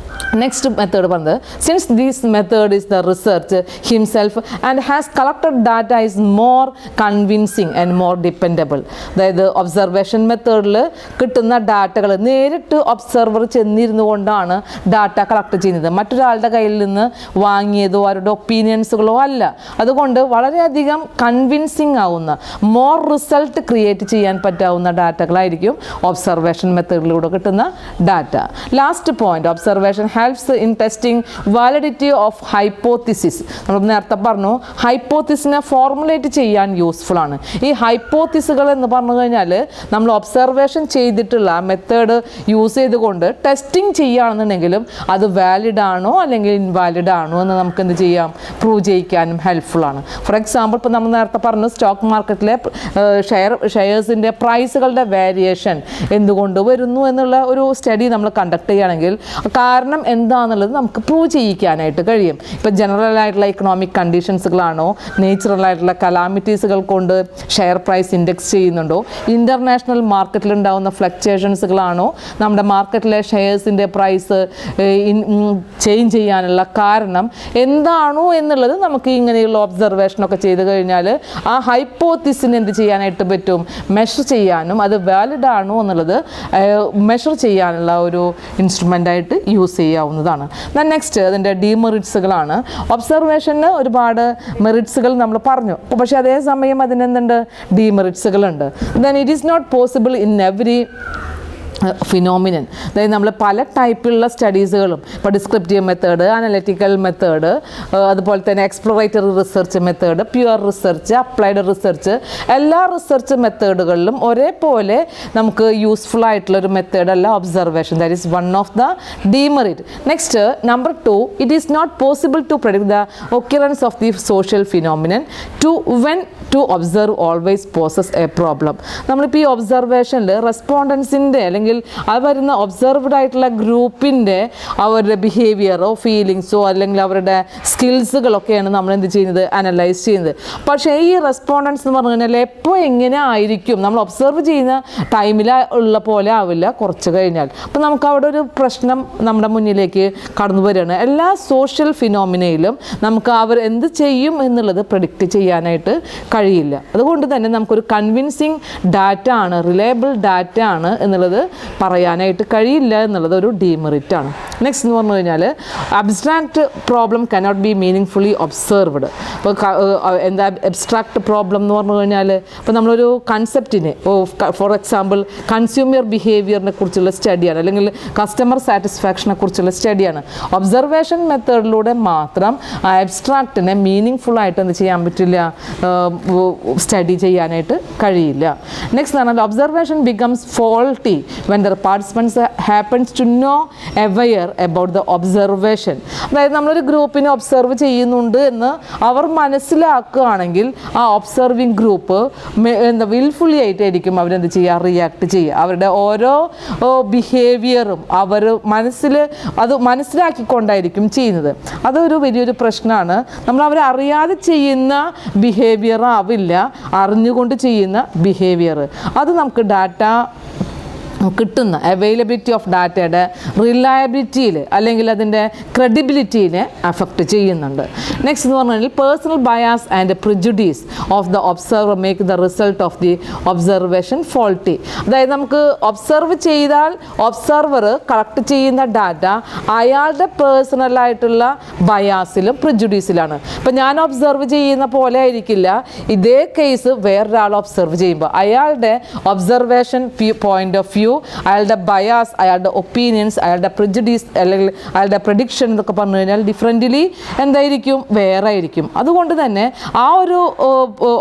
Next method പറഞ്ഞത് since this method is the research himself and has collected data is more convincing and more dependable. അതായത് observation മെത്തേഡിൽ കിട്ടുന്ന ഡാറ്റകൾ നേരിട്ട് observer ചെന്നിരുന്നു കൊണ്ടാണ് data collect ചെയ്യുന്നത്, മറ്റൊരാളുടെ കയ്യിൽ നിന്ന് വാങ്ങിയതോ അവരുടെ ഒപ്പീനിയൻസുകളോ അല്ല. അതുകൊണ്ട് വളരെയധികം കൺവിൻസിങ് ആവുന്ന മോർ റിസൾട്ട് ക്രിയേറ്റ് ചെയ്യാൻ പറ്റാവുന്ന ഡാറ്റകളായിരിക്കും ഒബ്സർവേഷൻ മെത്തേഡിലൂടെ കിട്ടുന്ന data. Last point, observation helps in testing validity of hypothesis. നമ്മൾ നേരത്തെ പറഞ്ഞു ഹൈപ്പോത്തിസിനെ ഫോർമുലേറ്റ് ചെയ്യാൻ യൂസ്ഫുൾ ആണ്. ഈ ഹൈപ്പോത്തിസുകൾ എന്ന് പറഞ്ഞു കഴിഞ്ഞാൽ നമ്മൾ ഒബ്സർവേഷൻ ചെയ്തിട്ടുള്ള മെത്തേഡ് യൂസ് ചെയ്തുകൊണ്ട് ടെസ്റ്റിംഗ് ചെയ്യുകയാണെന്നുണ്ടെങ്കിലും അത് വാലിഡ് ആണോ അല്ലെങ്കിൽ ഇൻവാലിഡ് ആണോ എന്ന് നമുക്ക് എന്ത് ചെയ്യാം, പ്രൂവ് ചെയ്യിക്കാനും ഹെൽപ്ഫുൾ ആണ്. ഫോർ എക്സാമ്പിൾ ഇപ്പോൾ നമ്മൾ നേരത്തെ പറഞ്ഞു സ്റ്റോക്ക് മാർക്കറ്റിലെ ഷെയർസിൻ്റെ പ്രൈസുകളുടെ വേരിയേഷൻ എന്തുകൊണ്ട് വരുന്നു എന്നുള്ള ഒരു സ്റ്റഡി നമ്മൾ കണ്ടക്ട് ചെയ്യുകയാണെങ്കിൽ കാരണം എന്താണെന്നുള്ളത് നമുക്ക് പ്രൂവ് ചെയ്യിക്കാനായിട്ട് കഴിയും. ഇപ്പം ജനറൽ ആയിട്ടുള്ള ഇക്കണോമിക് കണ്ടീഷൻസുകളാണോ, നേച്ചുറൽ ആയിട്ടുള്ള കലാമിറ്റീസുകൾ കൊണ്ട് ഷെയർ പ്രൈസ് ഇൻഡെക്സ് ചെയ്യുന്നുണ്ടോ, ഇൻ്റർനാഷണൽ മാർക്കറ്റിൽ ഉണ്ടാകുന്ന ഫ്ലക്ച്വേഷൻസുകളാണോ നമ്മുടെ മാർക്കറ്റിലെ ഷെയർസിൻ്റെ പ്രൈസ് ചേഞ്ച് ചെയ്യാനുള്ള കാരണം എന്താണോ എന്നുള്ളത് നമുക്ക് ഇങ്ങനെയുള്ള ഒബ്സർവേഷനൊക്കെ ചെയ്ത് കഴിഞ്ഞാൽ ആ ഹൈപ്പോത്തിസിന് എന്ത് ചെയ്യാനായിട്ട് പറ്റും, മെഷർ ചെയ്യാനും അത് വാലിഡ് ആണോ എന്നുള്ളത് മെഷർ ചെയ്യാനുള്ള ഒരു ഇൻസ്ട്രുമെൻ്റായിട്ട് യൂസ് ചെയ്യാവുന്നതാണ്. നെക്സ്റ്റ് അതിൻ്റെ ഡീമെറിറ്റ്സുകളാണ്. ഒബ്സർവേഷന് ഒരുപാട് മെറിറ്റ്സുകൾ നമ്മൾ പറഞ്ഞു, പക്ഷേ അതേസമയം അതിനെന്തുണ്ട്, ഡീമെറിറ്റ്സുകളുണ്ട്. Then it is not possible in every phenomenon. അതായത് നമ്മൾ പല ടൈപ്പിലുള്ള സ്റ്റഡീസുകളും ഇപ്പോൾ ഡിസ്ക്രിപ്റ്റീവ് മെത്തേഡ്, അനലിറ്റിക്കൽ മെത്തേഡ്, അതുപോലെ തന്നെ exploratory research method, pure research, applied research, എല്ലാ റിസർച്ച് മെത്തേഡുകളിലും ഒരേപോലെ നമുക്ക് യൂസ്ഫുൾ ആയിട്ടുള്ളൊരു മെത്തേഡല്ല observation. That is one of the demerit. Next number 2, it is not possible to predict the occurrence of the social phenomenon when to observe always poses a problem. നമ്മളിപ്പോൾ ഈ ഒബ്സർവേഷനിൽ റെസ്പോണ്ടൻസിൻ്റെ അല്ലെങ്കിൽ അത് വരുന്ന ഒബ്സർവ്ഡ് ആയിട്ടുള്ള ഗ്രൂപ്പിൻ്റെ അവരുടെ ബിഹേവിയറോ ഫീലിങ്സോ അല്ലെങ്കിൽ അവരുടെ സ്കിൽസുകളൊക്കെയാണ് നമ്മൾ എന്ത് ചെയ്യുന്നത്, അനലൈസ് ചെയ്യുന്നത്. പക്ഷേ ഈ റെസ്പോണ്ടൻസ് എന്ന് പറഞ്ഞു കഴിഞ്ഞാൽ എപ്പോൾ എങ്ങനെ ആയിരിക്കും, നമ്മൾ ഒബ്സർവ് ചെയ്യുന്ന ടൈമിൽ ഉള്ള പോലെ ആവില്ല കുറച്ച് കഴിഞ്ഞാൽ. അപ്പോൾ നമുക്ക് അവിടെ ഒരു പ്രശ്നം നമ്മുടെ മുന്നിലേക്ക് കടന്നു വരികയാണ്. എല്ലാ സോഷ്യൽ ഫിനോമിനയിലും നമുക്ക് അവർ എന്ത് ചെയ്യും എന്നുള്ളത് പ്രെഡിക്റ്റ് ചെയ്യാനായിട്ട് കഴിയില്ല. അതുകൊണ്ട് തന്നെ നമുക്കൊരു കൺവിൻസിങ് ഡാറ്റ ആണ്, റിലയബിൾ ഡാറ്റ ആണ് എന്നുള്ളത് പറയാനായിട്ട് കഴിയില്ല എന്നുള്ളത് ഒരു ഡീമെറിറ്റ് ആണ്. നെക്സ്റ്റ് എന്ന് പറഞ്ഞു കഴിഞ്ഞാൽ abstract problem cannot be meaning fully observed. ഇപ്പോൾ എന്താ അബ്സ്ട്രാക്ട് പ്രോബ്ലം എന്ന് പറഞ്ഞു കഴിഞ്ഞാൽ ഇപ്പോൾ നമ്മളൊരു കൺസെപ്റ്റിനെ, ഫോർ എക്സാമ്പിൾ കൺസ്യൂമർ ബിഹേവിയറിനെ കുറിച്ചുള്ള സ്റ്റഡിയാണ് അല്ലെങ്കിൽ കസ്റ്റമർ സാറ്റിസ്ഫാക്ഷനെ കുറിച്ചുള്ള സ്റ്റഡിയാണ്. ഒബ്സർവേഷൻ മെത്തേഡിലൂടെ മാത്രം ആ അബ്സ്ട്രാക്റ്റിനെ മീനിങ് ഫുള്ളായിട്ട് എന്ത് ചെയ്യാൻ പറ്റില്ല, സ്റ്റഡി ചെയ്യാനായിട്ട് കഴിയില്ല. നെക്സ്റ്റ് എന്ന് പറഞ്ഞാൽ observation becomes faulty when the participants happens to know aware about the observation. അതായത് നമ്മളൊരു ഗ്രൂപ്പിനെ ഒബ്സർവ് ചെയ്യുന്നുണ്ട് എന്ന് അവർ മനസ്സിലാക്കുകയാണെങ്കിൽ ആ ഒബ്സർവിങ് ഗ്രൂപ്പ് എന്താ വിൽഫുള്ളി ആയിട്ടായിരിക്കും അവരെന്ത് ചെയ്യുക, റിയാക്ട് ചെയ്യുക. അവരുടെ ഓരോ ബിഹേവിയറും അവർ അത് മനസ്സിലാക്കിക്കൊണ്ടായിരിക്കും ചെയ്യുന്നത്. അതൊരു വലിയൊരു പ്രശ്നമാണ്. നമ്മൾ അവരെ അറിയാതെ ചെയ്യുന്ന ബിഹേവിയർ ആവില്ല, അറിഞ്ഞുകൊണ്ട് ചെയ്യുന്ന ബിഹേവിയർ. അത് നമുക്ക് ഡാറ്റ കിട്ടുന്ന അവൈലബിലിറ്റി ഓഫ് ഡാറ്റയുടെ റിലയബിലിറ്റിയിൽ അല്ലെങ്കിൽ അതിൻ്റെ ക്രെഡിബിലിറ്റീനെ അഫക്റ്റ് ചെയ്യുന്നുണ്ട്. നെക്സ്റ്റ് എന്ന് പറഞ്ഞാൽ personal bias and prejudice of the observer make the result of the observation faulty. അതായത് നമുക്ക് ഒബ്സർവ് ചെയ്താൽ ഒബ്സർവർ കളക്ട് ചെയ്യുന്ന ഡാറ്റ അയാളുടെ പേഴ്സണലായിട്ടുള്ള ബയാസിലും പ്രിജുഡീസിലാണ്. ഇപ്പം ഞാൻ ഒബ്സർവ് ചെയ്യുന്ന പോലെ ആയിരിക്കില്ല ഇതേ കേസ് വേറൊരാൾ ഒബ്സർവ് ചെയ്യുമ്പോൾ. അയാളുടെ observation point of view view, അയാളുടെ ബയാസ്, അയാളുടെ ഒപ്പീനിയൻസ്, അയാളുടെ പ്രിജുഡീസ് അല്ലെങ്കിൽ അയാളുടെ പ്രഡിക്ഷൻ എന്നൊക്കെ പറഞ്ഞു കഴിഞ്ഞാൽ ഡിഫറൻ്റ്ലി എന്തായിരിക്കും, വേറെ ആയിരിക്കും. അതുകൊണ്ട് തന്നെ ആ ഒരു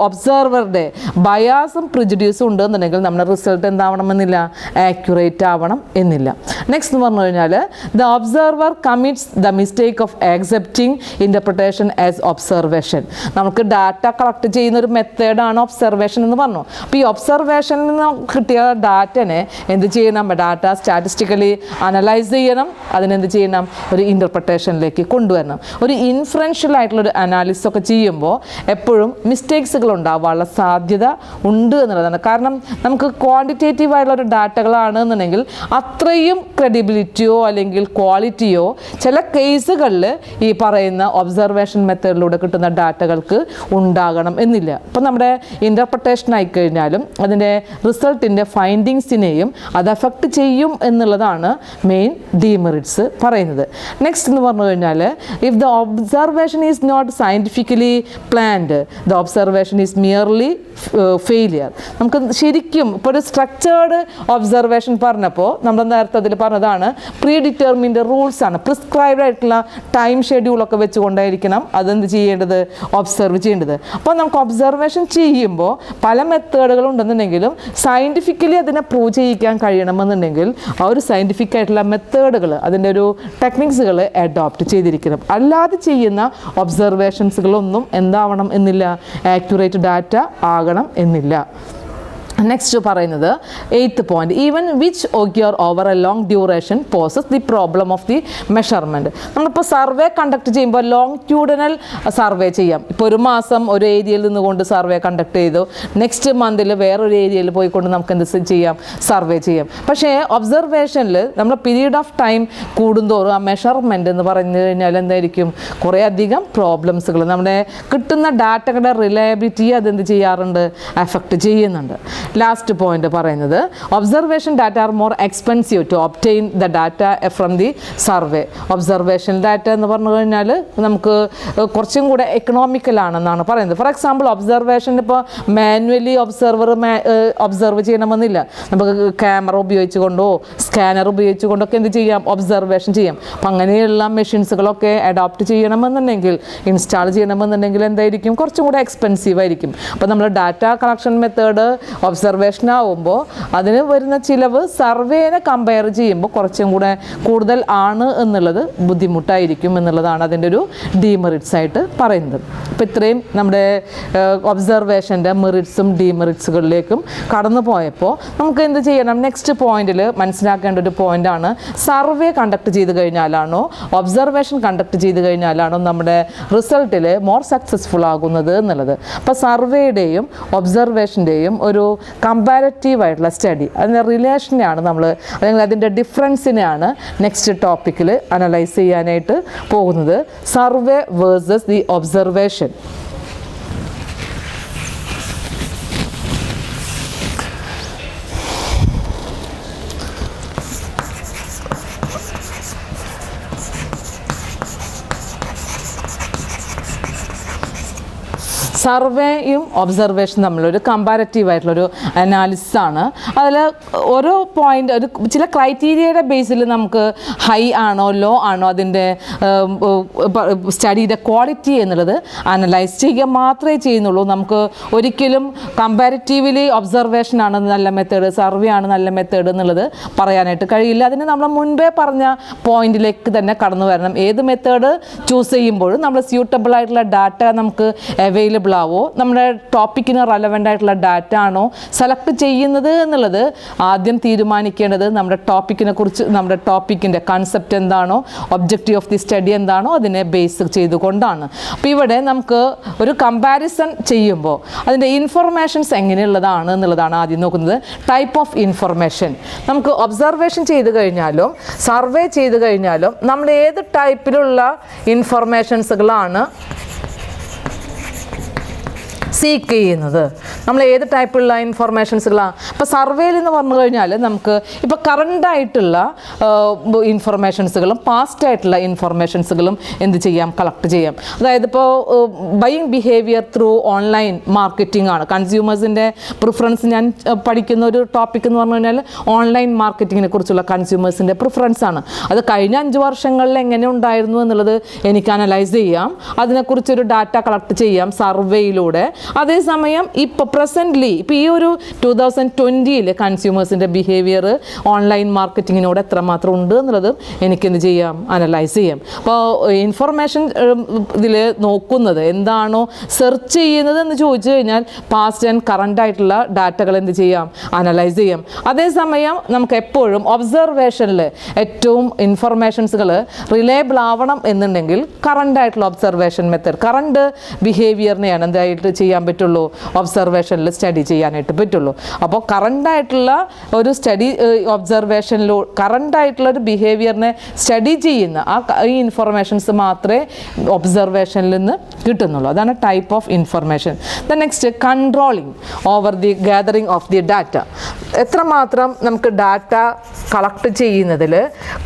ഒബ്സർവറുടെ ബയാസും പ്രിജുഡീസും ഉണ്ടെന്നുണ്ടെങ്കിൽ നമ്മുടെ റിസൾട്ട് എന്താവണമെന്നില്ല, ആക്യുറേറ്റ് ആവണം എന്നില്ല. നെക്സ്റ്റ് എന്ന് പറഞ്ഞു കഴിഞ്ഞാൽ the observer commits the mistake of accepting interpretation as observation. നമുക്ക് ഡാറ്റ കളക്ട് ചെയ്യുന്ന ഒരു മെത്തേഡാണ് ഒബ്സർവേഷൻ എന്ന് പറഞ്ഞു. അപ്പോൾ ഈ ഒബ്സർവേഷനിൽ നിന്ന് കിട്ടിയ ഡാറ്റനെ എന്ത് ചെയ്യണം, ഡാറ്റ സ്റ്റാറ്റിസ്റ്റിക്കലി അനലൈസ് ചെയ്യണം, അതിനെന്ത് ചെയ്യണം, ഒരു ഇൻ്റർപ്രിട്ടേഷനിലേക്ക് കൊണ്ടുവരണം. ഒരു ഇൻഫറൻഷ്യൽ ആയിട്ടുള്ളൊരു അനാലിസിസ് ഒക്കെ ചെയ്യുമ്പോൾ എപ്പോഴും മിസ്റ്റേക്സുകൾ ഉണ്ടാവാനുള്ള സാധ്യത ഉണ്ട് എന്നുള്ളതാണ്. കാരണം നമുക്ക് ക്വാണ്ടിറ്റേറ്റീവ് ആയിട്ടുള്ള ഒരു ഡാറ്റകളാണ് എന്നുണ്ടെങ്കിൽ അത്രയും ക്രെഡിബിലിറ്റിയോ അല്ലെങ്കിൽ ക്വാളിറ്റിയോ ചില കേസുകളിൽ ഈ പറയുന്ന ഒബ്സർവേഷൻ മെത്തേഡിലൂടെ കിട്ടുന്ന ഡാറ്റകൾക്ക് ഉണ്ടാകണം എന്നില്ല. അപ്പം നമ്മുടെ ഇൻ്റർപ്രിട്ടേഷൻ ആയിക്കഴിഞ്ഞാലും അതിൻ്റെ റിസൾട്ടിൻ്റെ ഫൈൻഡിങ്സിനെയും അത് അഫക്റ്റ് ചെയ്യും എന്നുള്ളതാണ് മെയിൻ ഡീമെറിറ്റ്സ് പറയുന്നത്. നെക്സ്റ്റ് എന്ന് പറഞ്ഞു കഴിഞ്ഞാൽ if the observation is not scientifically planned the observation is merely failure. നമുക്ക് ശരിക്കും ഇപ്പോൾ ഒരു സ്ട്രക്ചേർഡ് ഒബ്സർവേഷൻ പറഞ്ഞപ്പോൾ നമ്മൾ നേരത്തെ അതിൽ പറഞ്ഞതാണ് പ്രീ ഡിറ്റർമിൻഡ് റൂൾസ് ആണ്, പ്രിസ്ക്രൈബ്ഡ് ആയിട്ടുള്ള ടൈം ഷെഡ്യൂളൊക്കെ വെച്ചുകൊണ്ടായിരിക്കണം അതെന്ത് ചെയ്യേണ്ടത്, ഒബ്സർവ് ചെയ്യേണ്ടത്. അപ്പോൾ നമുക്ക് ഒബ്സർവേഷൻ ചെയ്യുമ്പോൾ പല മെത്തേഡുകൾ ഉണ്ടെന്നുണ്ടെങ്കിലും സയൻറ്റിഫിക്കലി അതിനെ പ്രൂവ് ചെയ്യിക്കാൻ കഴിയണമെന്നുണ്ടെങ്കിൽ ആ ഒരു സയൻറ്റിഫിക് ആയിട്ടുള്ള മെത്തേഡുകൾ, അതിൻ്റെ ഒരു ടെക്നിക്സുകൾ അഡോപ്റ്റ് ചെയ്തിരിക്കണം. അല്ലാതെ ചെയ്യുന്ന ഒബ്സർവേഷൻസുകളൊന്നും എന്താവണം എന്നില്ല, ആക്യുറേറ്റ് ഡാറ്റ ആകണം എന്നില്ല. നെക്സ്റ്റ് പറയുന്നത് 8th point, even which occur over A long duration poses the problem of the measurement. നമ്മളിപ്പോൾ സർവേ കണ്ടക്ട് ചെയ്യുമ്പോൾ ലോങ്റ്റ്യൂഡിനൽ സർവേ ചെയ്യാം. ഇപ്പോൾ ഒരു മാസം ഒരു ഏരിയയിൽ നിന്നുകൊണ്ട് സർവേ കണ്ടക്ട് ചെയ്തു, നെക്സ്റ്റ് മന്തിൽ വേറൊരു ഏരിയയിൽ പോയിക്കൊണ്ട് നമുക്ക് എന്ത് ചെയ്യാം, സർവേ ചെയ്യാം. പക്ഷേ ഒബ്സർവേഷനിൽ നമ്മൾ പീരീഡ് ഓഫ് ടൈം കൂടുന്തോറും ആ മെഷർമെൻറ്റ് എന്ന് പറഞ്ഞു കഴിഞ്ഞാൽ എന്തായിരിക്കും, കുറേ അധികം പ്രോബ്ലംസുകൾ നമ്മുടെ കിട്ടുന്ന ഡാറ്റകളുടെ റിലയബിലിറ്റി അതെന്ത് ചെയ്യാറുണ്ട്, അഫക്റ്റ് ചെയ്യുന്നുണ്ട്. ലാസ്റ്റ് പോയിന്റ് പറയുന്നത് observation data are more expensive to obtain the data from the survey. Observation data എന്ന് പറഞ്ഞു കഴിഞ്ഞാൽ നമുക്ക് കുറച്ചും കൂടെ എക്കണോമിക്കലാണെന്നാണ് പറയുന്നത്. ഫോർ എക്സാമ്പിൾ ഒബ്സർവേഷൻ ഇപ്പോൾ മാനുവലി ഒബ്സർവ് ചെയ്യണമെന്നില്ല, നമുക്ക് ക്യാമറ ഉപയോഗിച്ചുകൊണ്ടോ സ്കാനർ ഉപയോഗിച്ചുകൊണ്ടൊക്കെ എന്ത് ചെയ്യാം, ഒബ്സർവേഷൻ ചെയ്യാം. അപ്പം അങ്ങനെയുള്ള മെഷീൻസുകളൊക്കെ അഡോപ്റ്റ് ചെയ്യണമെന്നുണ്ടെങ്കിൽ, ഇൻസ്റ്റാൾ ചെയ്യണമെന്നുണ്ടെങ്കിൽ എന്തായിരിക്കും, കുറച്ചും കൂടെ എക്സ്പെൻസീവ് ആയിരിക്കും. അപ്പോൾ നമ്മൾ ഡാറ്റ കളക്ഷൻ മെത്തേഡ് ഒബ്സർവേഷൻ ആവുമ്പോൾ അതിന് വരുന്ന ചിലവ് സർവേനെ കമ്പയർ ചെയ്യുമ്പോൾ കുറച്ചും കൂടെ കൂടുതൽ ആണ് എന്നുള്ളത് ബുദ്ധിമുട്ടായിരിക്കും എന്നുള്ളതാണ് അതിൻ്റെ ഒരു ഡീമെറിറ്റ്സ് ആയിട്ട് പറയുന്നത്. അപ്പോൾ ഇത്രയും നമ്മുടെ ഒബ്സർവേഷൻ്റെ മെറിറ്റ്സും ഡീമെറിറ്റ്സുകളിലേക്കും കടന്നു പോയപ്പോൾ നമുക്ക് എന്ത് ചെയ്യണം, നെക്സ്റ്റ് പോയിന്റിൽ മനസ്സിലാക്കേണ്ട ഒരു പോയിന്റാണ് സർവേ കണ്ടക്ട് ചെയ്ത് കഴിഞ്ഞാലാണോ ഒബ്സർവേഷൻ കണ്ടക്ട് ചെയ്ത് കഴിഞ്ഞാലാണോ നമ്മുടെ റിസൾട്ടിൽ മോർ സക്സസ്ഫുൾ ആകുന്നത് എന്നുള്ളത്. അപ്പോൾ സർവേയുടെയും ഒബ്സർവേഷൻ്റെയും ഒരു കമ്പാരറ്റീവ് ആയിട്ടുള്ള സ്റ്റഡി, അതിൻ്റെ റിലേഷനെയാണ് നമ്മൾ, അല്ലെങ്കിൽ അതിൻ്റെ ഡിഫറൻസിനെയാണ് നെക്സ്റ്റ് ടോപ്പിക്കിൽ അനലൈസ് ചെയ്യാനായിട്ട് പോകുന്നത്. Survey versus the observation. സർവേയും ഒബ്സർവേഷനും തമ്മിലൊരു കമ്പാരറ്റീവ് ആയിട്ടുള്ളൊരു അനാലിസിസ് ആണ്. അതിൽ ഓരോ പോയിൻ്റ് ഒരു ചില ക്രൈറ്റീരിയയുടെ ബേസിൽ നമുക്ക് ഹൈ ആണോ ലോ ആണോ അതിൻ്റെ സ്റ്റഡിയുടെ ക്വാളിറ്റി എന്നുള്ളത് അനലൈസ് ചെയ്യുക മാത്രമേ ചെയ്യുന്നുള്ളൂ. നമുക്ക് ഒരിക്കലും കമ്പാരിറ്റീവ്ലി ഒബ്സർവേഷനാണ് നല്ല മെത്തേഡ്, സർവേ ആണ് നല്ല മെത്തേഡ് എന്നുള്ളത് പറയാനായിട്ട് കഴിയില്ല. അതിന് നമ്മൾ മുൻപേ പറഞ്ഞ പോയിന്റിലേക്ക് തന്നെ കടന്നു വരണം. ഏത് മെത്തേഡ് ചൂസ് ചെയ്യുമ്പോഴും നമ്മൾ സ്യൂട്ടബിൾ ആയിട്ടുള്ള ഡാറ്റ നമുക്ക് അവൈലബിൾ ആവോ, നമ്മുടെ ടോപ്പിക്കിന് റെലവൻ്റ് ആയിട്ടുള്ള ഡാറ്റ ആണോ സെലക്ട് ചെയ്യുന്നത് എന്നുള്ളത് ആദ്യം തീരുമാനിക്കേണ്ടത് നമ്മുടെ ടോപ്പിക്കിനെ കുറിച്ച്, നമ്മുടെ ടോപ്പിക്കിൻ്റെ കൺസെപ്റ്റ് എന്താണോ, ഒബ്ജക്റ്റീവ് ഓഫ് ദി സ്റ്റഡി എന്താണോ അതിനെ ബേസ് ചെയ്തുകൊണ്ടാണ്. അപ്പോൾ ഇവിടെ നമുക്ക് ഒരു കമ്പാരിസൺ ചെയ്യുമ്പോൾ അതിൻ്റെ ഇൻഫർമേഷൻസ് എങ്ങനെയുള്ളതാണ് എന്നുള്ളതാണ് ആദ്യം നോക്കുന്നത്. ടൈപ്പ് ഓഫ് ഇൻഫർമേഷൻ, നമുക്ക് ഒബ്സർവേഷൻ ചെയ്ത് കഴിഞ്ഞാലും സർവേ ചെയ്ത് കഴിഞ്ഞാലും നമ്മൾ ഏത് ടൈപ്പിലുള്ള ഇൻഫർമേഷൻസുകളാണ് സീക്ക് ചെയ്യുന്നത്. നമ്മൾ ഏത് ടൈപ്പുള്ള ഇൻഫർമേഷൻസുകളാണ്? ഇപ്പോൾ സർവേയിൽ എന്ന് പറഞ്ഞു കഴിഞ്ഞാൽ നമുക്ക് ഇപ്പോൾ കറണ്ടായിട്ടുള്ള ഇൻഫർമേഷൻസുകളും പാസ്റ്റ് ആയിട്ടുള്ള ഇൻഫർമേഷൻസുകളും എന്ത് ചെയ്യാം? കളക്ട് ചെയ്യാം. അതായത് ഇപ്പോൾ buying behaviour through online marketing ആണ്. കൺസ്യൂമേഴ്സിൻ്റെ പ്രിഫറൻസ് ഞാൻ പഠിക്കുന്ന ഒരു ടോപ്പിക് എന്ന് പറഞ്ഞു കഴിഞ്ഞാൽ ഓൺലൈൻ മാർക്കറ്റിങ്ങിനെ കുറിച്ചുള്ള കൺസ്യൂമേഴ്സിൻ്റെ പ്രിഫറൻസ് ആണ്. അത് കഴിഞ്ഞ 5 വർഷങ്ങളിൽ എങ്ങനെ ഉണ്ടായിരുന്നു എന്നുള്ളത് എനിക്ക് അനലൈസ് ചെയ്യാം. അതിനെക്കുറിച്ചൊരു ഡാറ്റ കളക്ട് ചെയ്യാം സർവേയിലൂടെ. അതേസമയം ഇപ്പോൾ പ്രസൻ്റ്ലി ഇപ്പോൾ ഈ ഒരു 2020 കൺസ്യൂമേഴ്സിൻ്റെ ബിഹേവിയർ ഓൺലൈൻ മാർക്കറ്റിങ്ങിനോട് എത്രമാത്രം ഉണ്ട് എന്നുള്ളത് എനിക്കെന്ത് ചെയ്യാം? അനലൈസ് ചെയ്യാം. അപ്പോൾ ഇൻഫർമേഷൻ ഇതിൽ നോക്കുന്നത് എന്താണോ സെർച്ച് ചെയ്യുന്നത് എന്ന് ചോദിച്ചു കഴിഞ്ഞാൽ പാസ്റ്റ് ആൻഡ് കറണ്ട് ആയിട്ടുള്ള ഡാറ്റകൾ എന്ത് ചെയ്യാം? അനലൈസ് ചെയ്യാം. അതേസമയം നമുക്ക് എപ്പോഴും ഒബ്സർവേഷനിൽ ഏറ്റവും ഇൻഫർമേഷൻസുകൾ റിലയബിൾ ആവണം എന്നുണ്ടെങ്കിൽ കറണ്ട് ആയിട്ടുള്ള ഒബ്സർവേഷൻ മെത്തേഡ്, കറണ്ട് ബിഹേവിയറിനെയാണ് എന്തായിട്ട് ചെയ്യാൻ പറ്റുള്ളൂ? ഒബ്സർവേഷനിൽ സ്റ്റഡി ചെയ്യാനായിട്ട് പറ്റുള്ളൂ. അപ്പോൾ കറണ്ടായിട്ടുള്ള ഒരു സ്റ്റഡി ഒബ്സർവേഷനിലൂടെ കറണ്ടായിട്ടുള്ള ഒരു ബിഹേവിയറിനെ സ്റ്റഡി ചെയ്യുന്ന ഈ ഇൻഫർമേഷൻസ് മാത്രമേ ഒബ്സർവേഷനിൽ നിന്ന് കിട്ടുന്നുള്ളൂ. അതാണ് type of information. The next controlling over the gathering of the data. എത്രമാത്രം നമുക്ക് ഡാറ്റ കളക്ട് ചെയ്യുന്നതിൽ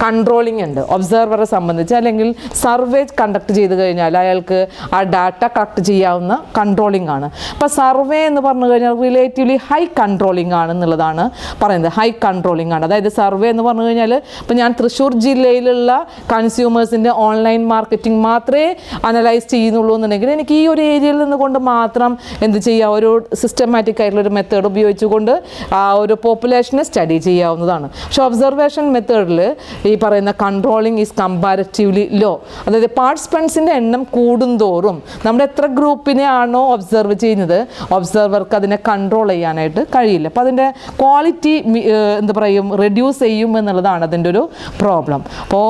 കൺട്രോളിങ് ഉണ്ട് ഒബ്സർവറെ സംബന്ധിച്ച്. അല്ലെങ്കിൽ സർവേ കണ്ടക്ട് ചെയ്ത് കഴിഞ്ഞാൽ അയാൾക്ക് ആ ഡാറ്റ കളക്ട് ചെയ്യാവുന്ന കൺട്രോളിംഗ് ആണ്. ഇപ്പോൾ സർവേ എന്ന് പറഞ്ഞു കഴിഞ്ഞാൽ റിലേറ്റീവ്ലി ഹൈ കൺട്രോളിംഗ് ആണ് എന്നുള്ളതാണ് പറയുന്നത്. ഹൈ കൺട്രോളിംഗ് ആണ്. അതായത് സർവേ എന്ന് പറഞ്ഞു കഴിഞ്ഞാൽ ഇപ്പോൾ ഞാൻ തൃശ്ശൂർ ജില്ലയിലുള്ള കൺസ്യൂമേഴ്സിൻ്റെ ഓൺലൈൻ മാർക്കറ്റിംഗ് മാത്രമേ അനലൈസ് ചെയ്യുന്നുള്ളൂ എന്നുണ്ടെങ്കിൽ എനിക്ക് ഈ ഒരു ഏരിയയിൽ നിന്നുകൊണ്ട് മാത്രം എന്ത് ചെയ്യാം? ഒരു സിസ്റ്റമാറ്റിക് ആയിട്ടുള്ളൊരു മെത്തേഡ് ഉപയോഗിച്ചുകൊണ്ട് ആ ഒരു പോപ്പുലേഷനെ സ്റ്റഡി ചെയ്യാവുന്നതാണ്. പക്ഷേ ഒബ്സർവേഷൻ മെത്തേഡിൽ ഈ പറയുന്ന കൺട്രോളിംഗ് ഈസ് കമ്പാരറ്റീവ്ലി ലോ. അതായത് പാർട്ടിസിപ്പൻസിൻ്റെ എണ്ണം കൂടുന്തോറും നമ്മുടെ എത്ര ഗ്രൂപ്പിനെ ആണോ ഒബ്സർവ് ചെയ്യുന്നത് ഒബ്സർവർക്ക് അതിനെ കൺട്രോൾ ചെയ്യാനായിട്ട് കഴിയില്ല. അപ്പോൾ അതിൻ്റെ ക്വാളിറ്റി എന്താ പറയും റെഡ്യൂസ് ചെയ്യും എന്നുള്ളതാണ് അതിൻ്റെ ഒരു പ്രോബ്ലം. അപ്പോൾ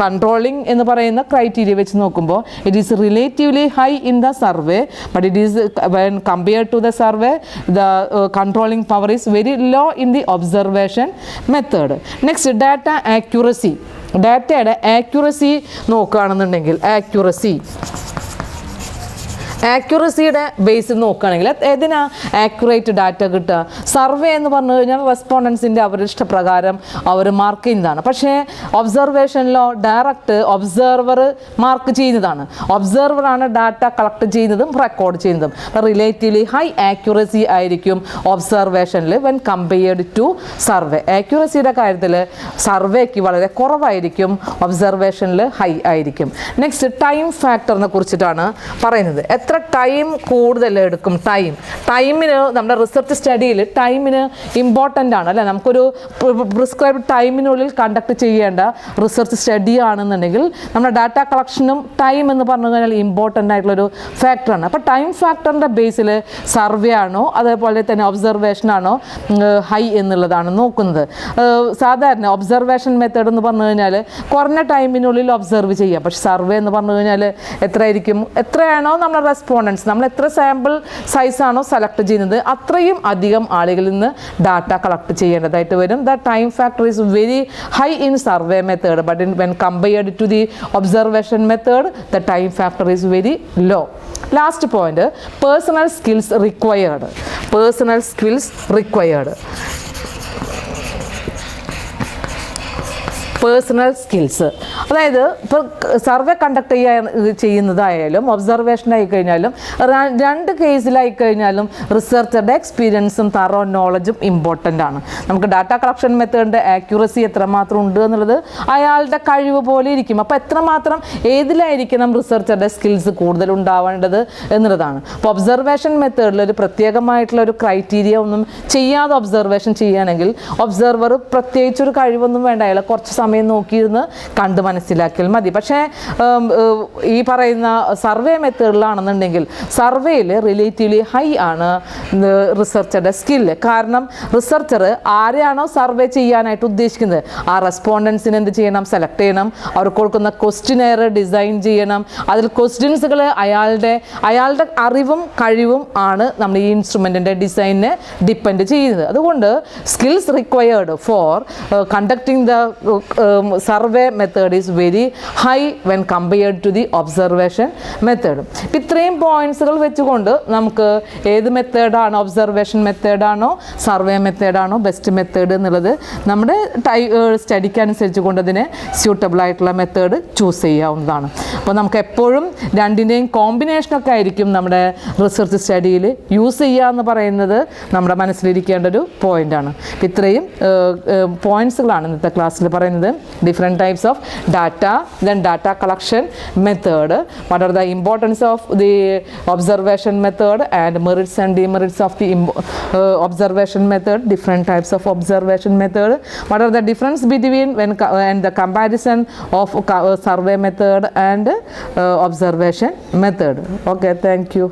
കൺട്രോളിംഗ് എന്ന് പറയുന്ന ക്രൈറ്റീരിയ വെച്ച് നോക്കുമ്പോൾ it is relatively high in the survey, but it is when compared to the survey the controlling power is very low in the observation method. Next data accuracy. ഡാറ്റയുടെ accuracy നോക്കുകയാണെന്നുണ്ടെങ്കിൽ ആക്യുറസിയുടെ ബേസിൽ നോക്കുകയാണെങ്കിൽ ഏതിനാ ആക്യുറേറ്റ് ഡാറ്റ കിട്ടുക? Survey എന്ന് പറഞ്ഞു കഴിഞ്ഞാൽ റെസ്പോണ്ടൻസിൻ്റെ അവരുടെ ഇഷ്ടപ്രകാരം അവർ മാർക്ക് ചെയ്യുന്നതാണ്. പക്ഷേ ഒബ്സർവേഷനിലോ ഡയറക്റ്റ് ഒബ്സർവർ മാർക്ക് ചെയ്യുന്നതാണ്. ഒബ്സർവറാണ് ഡാറ്റ കളക്ട് ചെയ്യുന്നതും റെക്കോർഡ് ചെയ്യുന്നതും. റിലേറ്റീവ്ലി ഹൈ ആക്യുറസി ആയിരിക്കും ഒബ്സർവേഷനിൽ വെൻ കമ്പയർഡ് ടു സർവേ. ആക്യുറസിയുടെ കാര്യത്തിൽ സർവേക്ക് വളരെ കുറവായിരിക്കും, ഒബ്സർവേഷനിൽ ഹൈ ആയിരിക്കും. നെക്സ്റ്റ് ടൈം ഫാക്ടറിനെ കുറിച്ചിട്ടാണ് പറയുന്നത്. എത്ര ടൈം കൂടുതൽ എടുക്കും? ടൈമിന് നമ്മുടെ റിസർച്ച് സ്റ്റഡിയിൽ ടൈമിന് ഇമ്പോർട്ടൻ്റ് ആണ് അല്ലേ? നമുക്കൊരു പ്രിസ്ക്രൈബ്ഡ് ടൈമിനുള്ളിൽ കണ്ടക്ട് ചെയ്യേണ്ട റിസർച്ച് സ്റ്റഡി ആണെന്നുണ്ടെങ്കിൽ നമ്മുടെ ഡാറ്റ കളക്ഷനും ടൈം എന്ന് പറഞ്ഞു കഴിഞ്ഞാൽ ഇമ്പോർട്ടൻ്റ് ആയിട്ടുള്ളൊരു ഫാക്ടറാണ്. അപ്പോൾ ടൈം ഫാക്ടറിൻ്റെ ബേസിൽ സർവേ ആണോ അതേപോലെ തന്നെ ഒബ്സർവേഷൻ ആണോ ഹൈ എന്നുള്ളതാണ് നോക്കുന്നത്. സാധാരണ ഒബ്സർവേഷൻ മെത്തേഡ് എന്ന് പറഞ്ഞു കഴിഞ്ഞാൽ കുറഞ്ഞ ടൈമിനുള്ളിൽ ഒബ്സർവ് ചെയ്യാം. പക്ഷേ സർവേ എന്ന് പറഞ്ഞു കഴിഞ്ഞാൽ എത്രയാണോ നമ്മുടെ റെസ്പോണ്ടൻസ്, നമ്മൾ എത്ര സാമ്പിൾ സൈസാണോ സെലക്ട് ചെയ്യുന്നത് അത്രയും അധികം ആളുകളിൽ നിന്ന് ഡാറ്റ കളക്ട് ചെയ്യേണ്ടതായിട്ട് വരും. The time factor is very high in survey method, but when compared to the observation method the time factor is very low. Last point, personal skills required. Personal skills, അതായത് ഇപ്പോൾ survey conduct ചെയ്യുന്നതായാലും observation ആയി കഴിഞ്ഞാലും രണ്ട് കേസിലായി കഴിഞ്ഞാലും റിസർച്ചറുടെ എക്സ്പീരിയൻസും thorough നോളജും important ആണ്. നമുക്ക് data collection മെത്തേഡിൻ്റെ accuracy എത്രമാത്രം ഉണ്ട് എന്നുള്ളത് അയാളുടെ കഴിവ് പോലെ ഇരിക്കും. അപ്പോൾ എത്രമാത്രം ഏതിലായിരിക്കണം റിസർച്ചറുടെ സ്കിൽസ് കൂടുതൽ ഉണ്ടാവേണ്ടത് എന്നുള്ളതാണ്. അപ്പോൾ ഒബ്സർവേഷൻ മെത്തേഡിൽ ഒരു പ്രത്യേകമായിട്ടുള്ള ഒരു ക്രൈറ്റീരിയ ഒന്നും ചെയ്യാതെ ഒബ്സർവേഷൻ ചെയ്യുകയാണെങ്കിൽ ഒബ്സർവർ പ്രത്യേകിച്ചൊരു കഴിവൊന്നും വേണ്ട, അയാളെ കുറച്ച് സമയം നോക്കിയിരുന്ന് കണ്ട് മനസ്സിലാക്കിയാൽ മതി. പക്ഷേ ഈ പറയുന്ന സർവേ മെത്തേഡിലാണെന്നുണ്ടെങ്കിൽ സർവേയിൽ റിലേറ്റീവ്ലി ഹൈ ആണ് റിസർച്ചറുടെ സ്കില്ല്. കാരണം റിസർച്ചർ ആരെയാണോ സർവേ ചെയ്യാനായിട്ട് ഉദ്ദേശിക്കുന്നത് ആ റെസ്പോണ്ടൻസിന് എന്ത് ചെയ്യണം? സെലക്ട് ചെയ്യണം. അവർക്ക് കൊടുക്കുന്ന ക്വസ്റ്റ്യനെയർ ഡിസൈൻ ചെയ്യണം. അതിൽ ക്വസ്റ്റ്യൻസുകൾ അയാളുടെ അറിവും കഴിവും ആണ് നമ്മൾ ഈ ഇൻസ്ട്രുമെൻറ്റിൻ്റെ ഡിസൈനിനെ ഡിപ്പെൻഡ് ചെയ്യുന്നത്. അതുകൊണ്ട് skills required for conducting the survey method is very high when compared to the observation method. ഇത്രയും പോയിന്റ്സുകൾ വെച്ചുകൊണ്ട് നമുക്ക് ഏത് മെത്തേഡാണോ, ഒബ്സർവേഷൻ മെത്തേഡാണോ സർവേ മെത്തേഡാണോ ബെസ്റ്റ് മെത്തേഡ് എന്നുള്ളത് നമ്മുടെ സ്റ്റഡിക്ക് അനുസരിച്ച് കൊണ്ട് അതിനെ സ്യൂട്ടബിൾ ആയിട്ടുള്ള മെത്തേഡ് ചൂസ് ചെയ്യാവുന്നതാണ്. അപ്പോൾ നമുക്ക് എപ്പോഴും രണ്ടിൻ്റെയും കോമ്പിനേഷനൊക്കെ ആയിരിക്കും നമ്മുടെ റിസർച്ച് സ്റ്റഡിയിൽ യൂസ് ചെയ്യുക എന്ന് പറയുന്നത് നമ്മുടെ മനസ്സിലിരിക്കേണ്ട ഒരു പോയിൻ്റാണ്. ഇത്രയും പോയിൻറ്റ്സുകളാണ് ഇന്നത്തെ ക്ലാസ്സിൽ പറയുന്നത്. Different types of data, then data collection method, what are the importance of the observation method and merits and demerits of the observation method, different types of observation method, what are the difference between and the comparison of survey method and observation method. Okay, thank you.